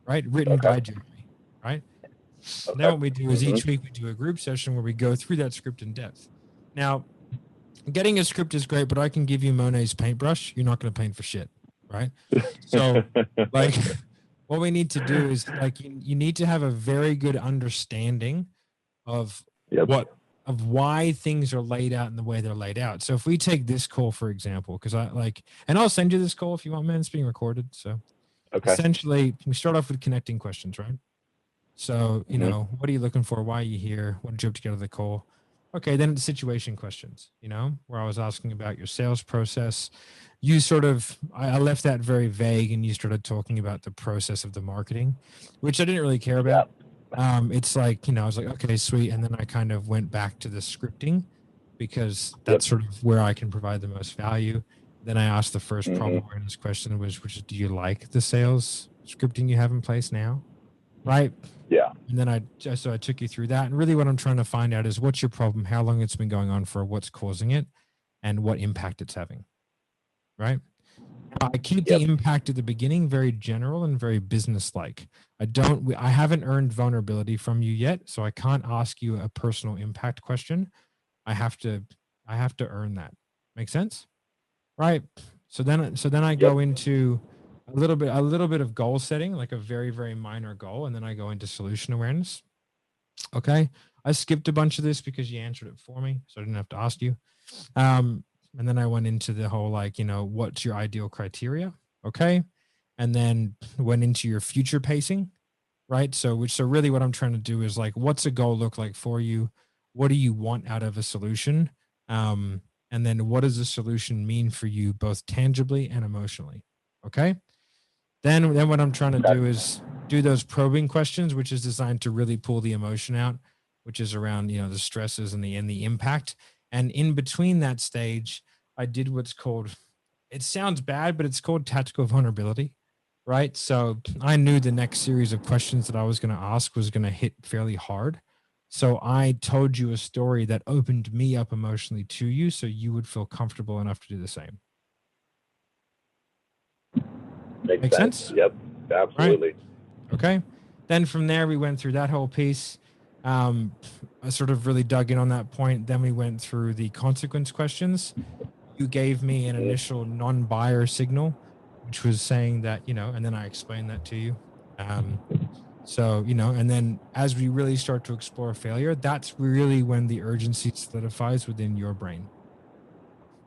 right? Written by Jeremy, right? Now what we do is each week we do a group session where we go through that script in depth. Now, getting a script is great, but I can give you Monet's paintbrush. You're not going to paint for shit, right? So, like, what we need to do is, like, you need to have a very good understanding of why things are laid out in the way they're laid out. So if we take this call, for example, because and I'll send you this call if you want, man. It's being recorded. So essentially, we start off with connecting questions, right? So, you know, what are you looking for? Why are you here? What did you hope to get out of the call? Okay, then it's situation questions, you know, where I was asking about your sales process. You sort of, I left that very vague, and you started talking about the process of the marketing, which I didn't really care about. It's like, you know, I was like, okay, sweet. And then I kind of went back to the scripting because that's sort of where I can provide the most value. Then I asked the first problem awareness question, which is, do you like the sales scripting you have in place now? Right.
Yeah.
And then I took you through that. And really what I'm trying to find out is what's your problem, how long it's been going on for, what's causing it, and what impact it's having. Right. I keep the impact at the beginning very general and very business-like. I haven't earned vulnerability from you yet, so I can't ask you a personal impact question. I have to earn that. Make sense? Right. So then I go into a little bit of goal setting, like a very, very minor goal, and then I go into solution awareness. Okay. I skipped a bunch of this because you answered it for me, so I didn't have to ask you. And then I went into the whole, like, you know, what's your ideal criteria? Okay. And then went into your future pacing, right? So really what I'm trying to do is, like, what's a goal look like for you? What do you want out of a solution? And then what does the solution mean for you, both tangibly and emotionally? Okay. Then what I'm trying to do is do those probing questions, which is designed to really pull the emotion out, which is around, you know, the stresses and the impact. And in between that stage, I did what's called, it sounds bad, but it's called tactical vulnerability, right? So I knew the next series of questions that I was going to ask was going to hit fairly hard. So I told you a story that opened me up emotionally to you, so you would feel comfortable enough to do the same. Makes sense?
Yep, absolutely.
Right. Okay. Then from there, we went through that whole piece. I sort of really dug in on that point. Then we went through the consequence questions. You gave me an initial non-buyer signal, which was saying that, you know, and then I explained that to you. So, you know, and then as we really start to explore failure, that's really when the urgency solidifies within your brain.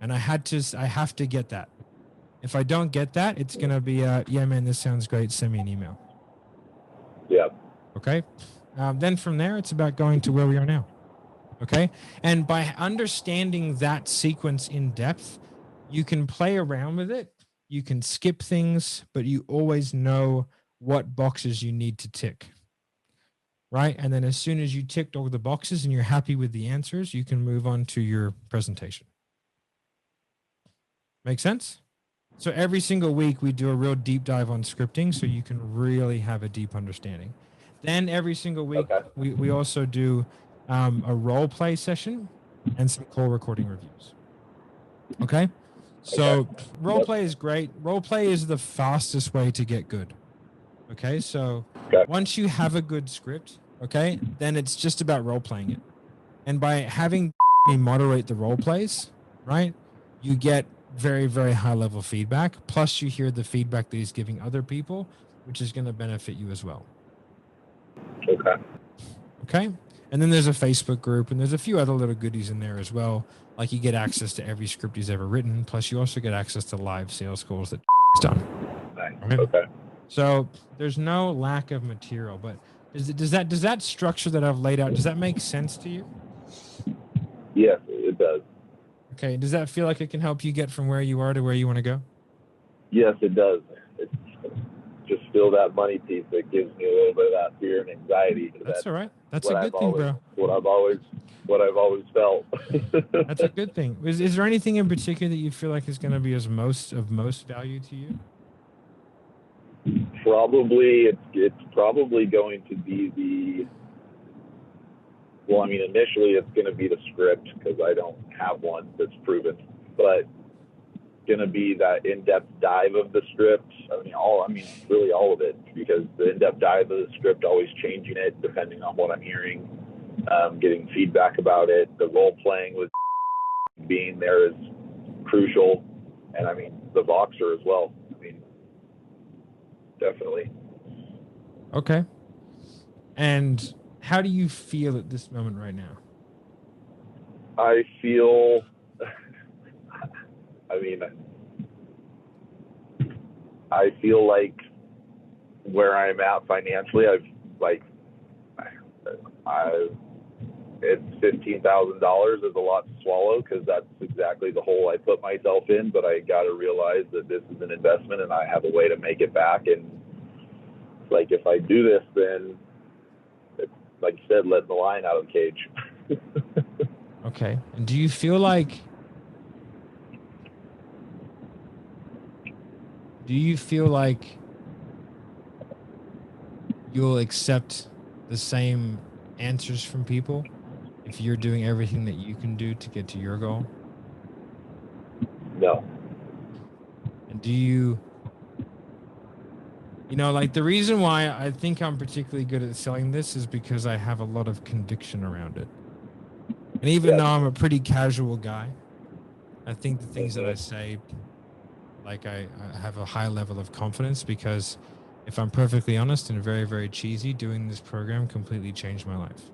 And I have to get that. If I don't get that, it's going to be, yeah, man, this sounds great. Send me an email.
Yeah.
Okay. Then from there, it's about going to where we are now. Okay. And by understanding that sequence in depth, you can play around with it. You can skip things, but you always know what boxes you need to tick. Right. And then as soon as you ticked all the boxes and you're happy with the answers, you can move on to your presentation. Make sense? So every single week we do a real deep dive on scripting so you can really have a deep understanding. Then every single week we also do a role play session and some call recording reviews. Okay? So role play is great. Role play is the fastest way to get good. Okay? So once you have a good script, okay, then it's just about role playing it. And by having me moderate the role plays, right, you get very, very high level feedback. Plus you hear the feedback that he's giving other people, which is going to benefit you as well.
Okay.
Okay. And then there's a Facebook group, and there's a few other little goodies in there as well. Like you get access to every script he's ever written. Plus, you also get access to live sales calls that he's done.
Nice.
Right?
Okay.
So there's no lack of material. But does that structure that I've laid out, does that make sense to you?
Yes, it does.
Okay. Does that feel like it can help you get from where you are to where you want to go?
Yes, it does. It's just still that money piece that gives me a little bit of that fear and anxiety.
That's all right. That's
what
a good
I've
thing,
always,
bro.
what I've always felt.
That's a good thing. Is there anything in particular that you feel like is going to be of most value to you?
Probably, it's probably going to be initially it's going to be the script because I don't have one that's proven, but going to be that in-depth dive of the script. Really all of it, because the in-depth dive of the script, always changing it depending on what I'm hearing, getting feedback about it. The role playing with being there is crucial, and the Voxer as well. Definitely.
Okay. And how do you feel at this moment right now?
I feel, I feel like where I'm at financially, it's $15,000 is a lot to swallow because that's exactly the hole I put myself in. But I got to realize that this is an investment and I have a way to make it back. And if I do this, then it's, like you said, letting the lion out of the cage.
Okay. And do you feel like you'll accept the same answers from people if you're doing everything that you can do to get to your goal?
No.
And do you the reason why I think I'm particularly good at selling this is because I have a lot of conviction around it. And even though I'm a pretty casual guy, I think the things that I say, I have a high level of confidence because if I'm perfectly honest and very, very cheesy, doing this program completely changed my life.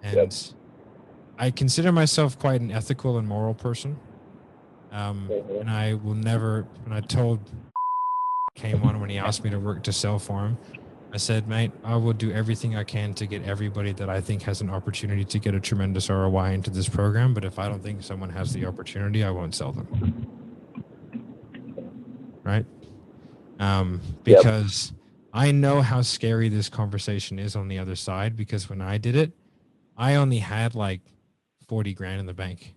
And I consider myself quite an ethical and moral person. And I will never, and I told came on when he asked me to work to sell for him, I said, mate, I will do everything I can to get everybody that I think has an opportunity to get a tremendous ROI into this program. But if I don't think someone has the opportunity, I won't sell them. Right? Because I know how scary this conversation is on the other side, because when I did it, I only had like 40 grand in the bank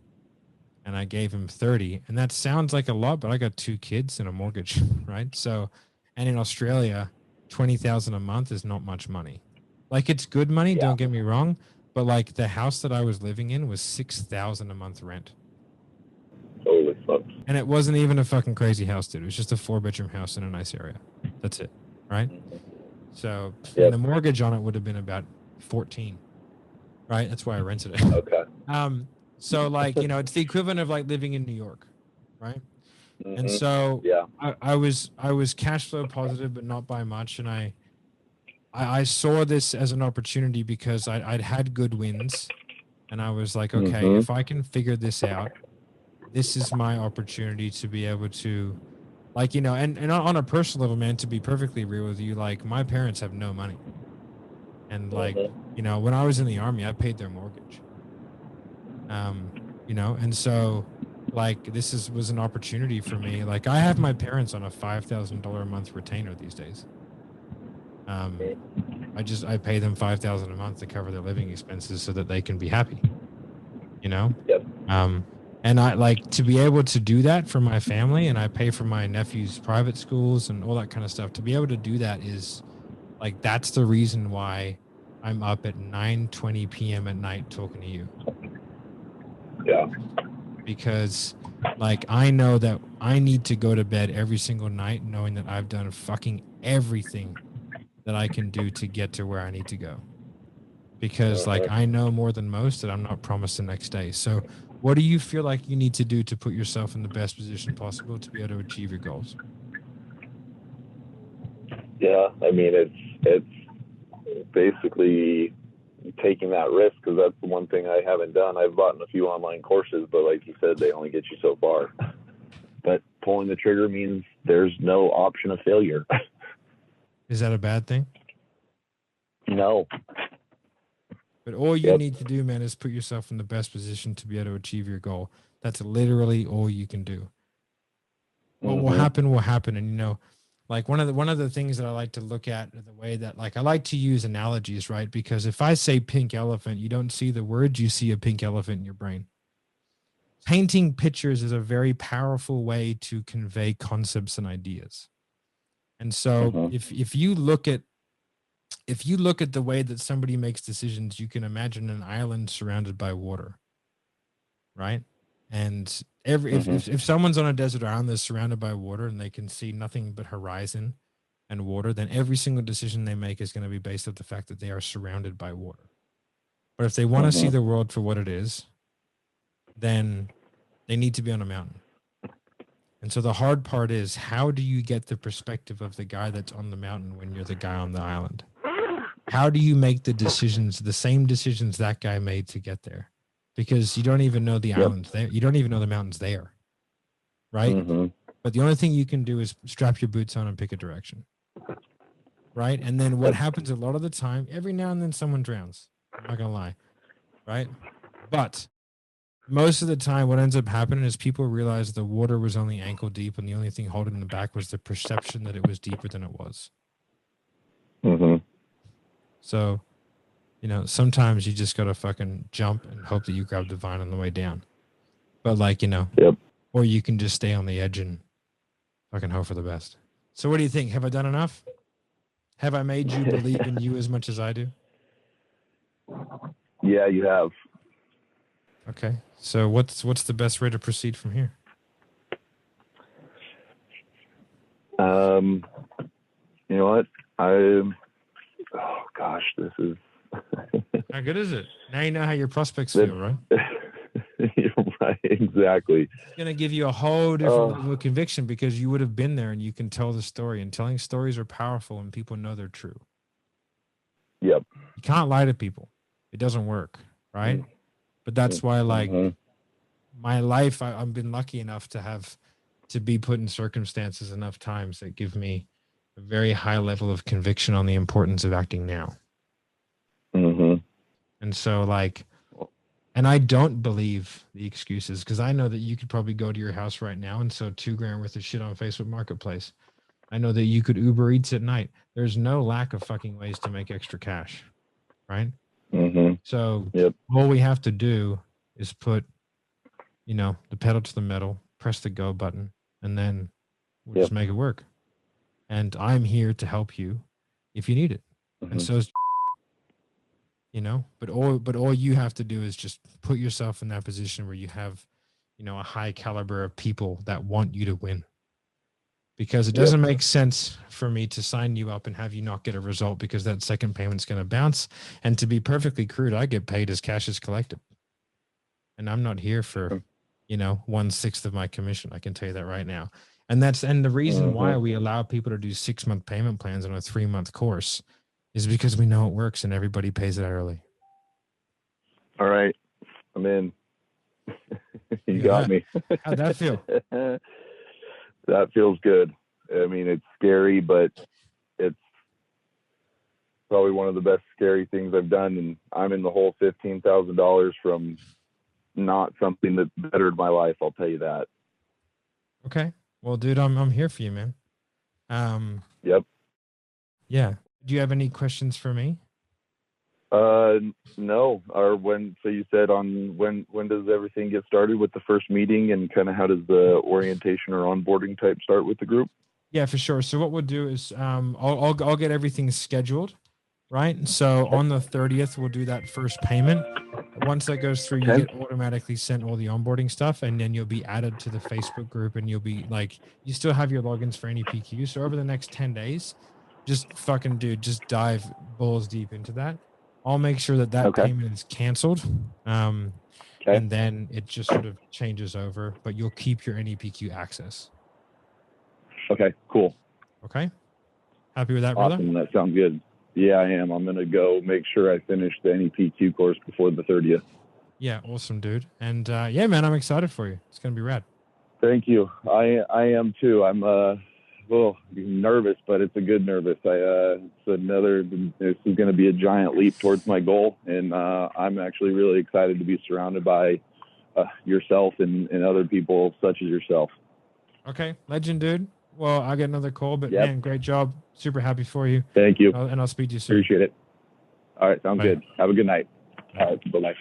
and I gave him 30. And that sounds like a lot, but I got 2 kids and a mortgage, right? So, and in Australia, 20,000 a month is not much money. Like, it's good money, don't get me wrong, but like the house that I was living in was 6,000 a month rent.
Holy smokes.
And it wasn't even a fucking crazy house, dude. It was just a 4-bedroom house in a nice area. That's it, right? So and the mortgage on it would have been about 14, right? That's why I rented it.
Okay.
So it's the equivalent of like living in New York, right? And so I was cash flow positive, but not by much. And I saw this as an opportunity because I'd had good wins, and I was like, okay, if I can figure this out, this is my opportunity to be able to, and on a personal level, man, to be perfectly real with you, like, my parents have no money. And when I was in the Army, I paid their mortgage. And so this was an opportunity for me. Like, I have my parents on a $5,000 a month retainer these days. I pay them $5,000 a month to cover their living expenses so that they can be happy, and I like to be able to do that for my family, and I pay for my nephew's private schools and all that kind of stuff. To be able to do that is like, that's the reason why I'm up at 9:20 p.m. at night talking to you.
Yeah.
Because I know that I need to go to bed every single night knowing that I've done fucking everything that I can do to get to where I need to go. Because I know more than most that I'm not promised the next day. So what do you feel like you need to do to put yourself in the best position possible to be able to achieve your goals?
Yeah, it's basically taking that risk, because that's the one thing I haven't done. I've bought a few online courses, but like you said, they only get you so far. But pulling the trigger means there's no option of failure.
Is that a bad thing?
No.
But all you need to do, man, is put yourself in the best position to be able to achieve your goal. That's literally all you can do. What will happen will happen. And, you know, like one of the things that I like to look at, the way that, like, I like to use analogies, right? Because if I say pink elephant, you don't see the words, you see a pink elephant in your brain. Painting pictures is a very powerful way to convey concepts and ideas. And so if you look at the way that somebody makes decisions, you can imagine an island surrounded by water, right? And if someone's on a desert island that's surrounded by water and they can see nothing but horizon and water, then every single decision they make is going to be based on the fact that they are surrounded by water. But if they want to see the world for what it is, then they need to be on a mountain. And so the hard part is, how do you get the perspective of the guy that's on the mountain when you're the guy on the island? How do you make the decisions, the same decisions that guy made to get there? Because you don't even know the island's there. You don't even know the mountain's there, right? But the only thing you can do is strap your boots on and pick a direction, right? And then what happens a lot of the time, every now and then someone drowns. I'm not going to lie, right? But most of the time, what ends up happening is people realize the water was only ankle deep, and the only thing holding them back was the perception that it was deeper than it was. So, you know, sometimes you just got to fucking jump and hope that you grab the vine on the way down. But, like, you know, or you can just stay on the edge and fucking hope for the best. So what do you think? Have I done enough? Have I made you believe in you as much as I do?
Yeah, you have.
Okay. So what's the best way to proceed from here?
You know what? Oh gosh, this is.
How good is it? Now you know how your prospects feel, right?
You're right, exactly.
It's going to give you a whole different level of conviction because you would have been there and you can tell the story. And telling stories are powerful when people know they're true.
Yep.
You can't lie to people. It doesn't work, right? But that's why, like, my life, I've been lucky enough to be put in circumstances enough times that give me a very high level of conviction on the importance of acting now. And so, like, and I don't believe the excuses, because I know that you could probably go to your house right now and sell $2,000 worth of shit on Facebook Marketplace. I know that you could Uber Eats at night. There's no lack of fucking ways to make extra cash, right? So all we have to do is put, you know, the pedal to the metal, press the go button, and then we'll just make it work. And I'm here to help you if you need it. And so is, you know, but all you have to do is just put yourself in that position where you have, you know, a high caliber of people that want you to win. Because it doesn't make sense for me to sign you up and have you not get a result because that second payment's going to bounce. And to be perfectly crude, I get paid as cash is collected. And I'm not here for, you know, 1/6 of my commission. I can tell you that right now. And the reason why we allow people to do 6-month payment plans on a 3-month course is because we know it works and everybody pays it early.
All right. I'm in. You got me.
How'd that feel?
That feels good. I mean, it's scary, but it's probably one of the best scary things I've done. And I'm in the whole $15,000 from not something that bettered my life. I'll tell you that. Okay.
Well, dude, I'm here for you, man.
Yep.
Yeah. Do you have any questions for me?
No. Or so you said when does everything get started with the first meeting, and kind of how does the orientation or onboarding type start with the group?
Yeah, for sure. So what we'll do is I'll get everything scheduled, right? So on the 30th, we'll do that first payment. Once that goes through, you get automatically sent all the onboarding stuff, and then you'll be added to the Facebook group, and you'll be like, you still have your logins for any PQ. So over the next 10 days, just dive balls deep into that. I'll make sure that payment is canceled. And then it just sort of changes over, but you'll keep your NEPQ access.
Okay, cool.
Okay. Happy with that, brother?
Awesome. That sounds good. Yeah, I am. I'm going to go make sure I finish the NEPQ course before the 30th.
Yeah, awesome, dude. And yeah, man, I'm excited for you. It's gonna be rad.
Thank you. I am too. I'm nervous, but it's a good nervous. This is going to be a giant leap towards my goal, and I'm actually really excited to be surrounded by yourself and other people such as yourself.
Okay, legend, dude. Well, I'll get another call, but
Yep.
man, great job. Super happy for you.
Thank you.
And I'll speak to you soon.
Appreciate it. All right, sounds
Bye.
good. Have a good night. All right, bye-bye.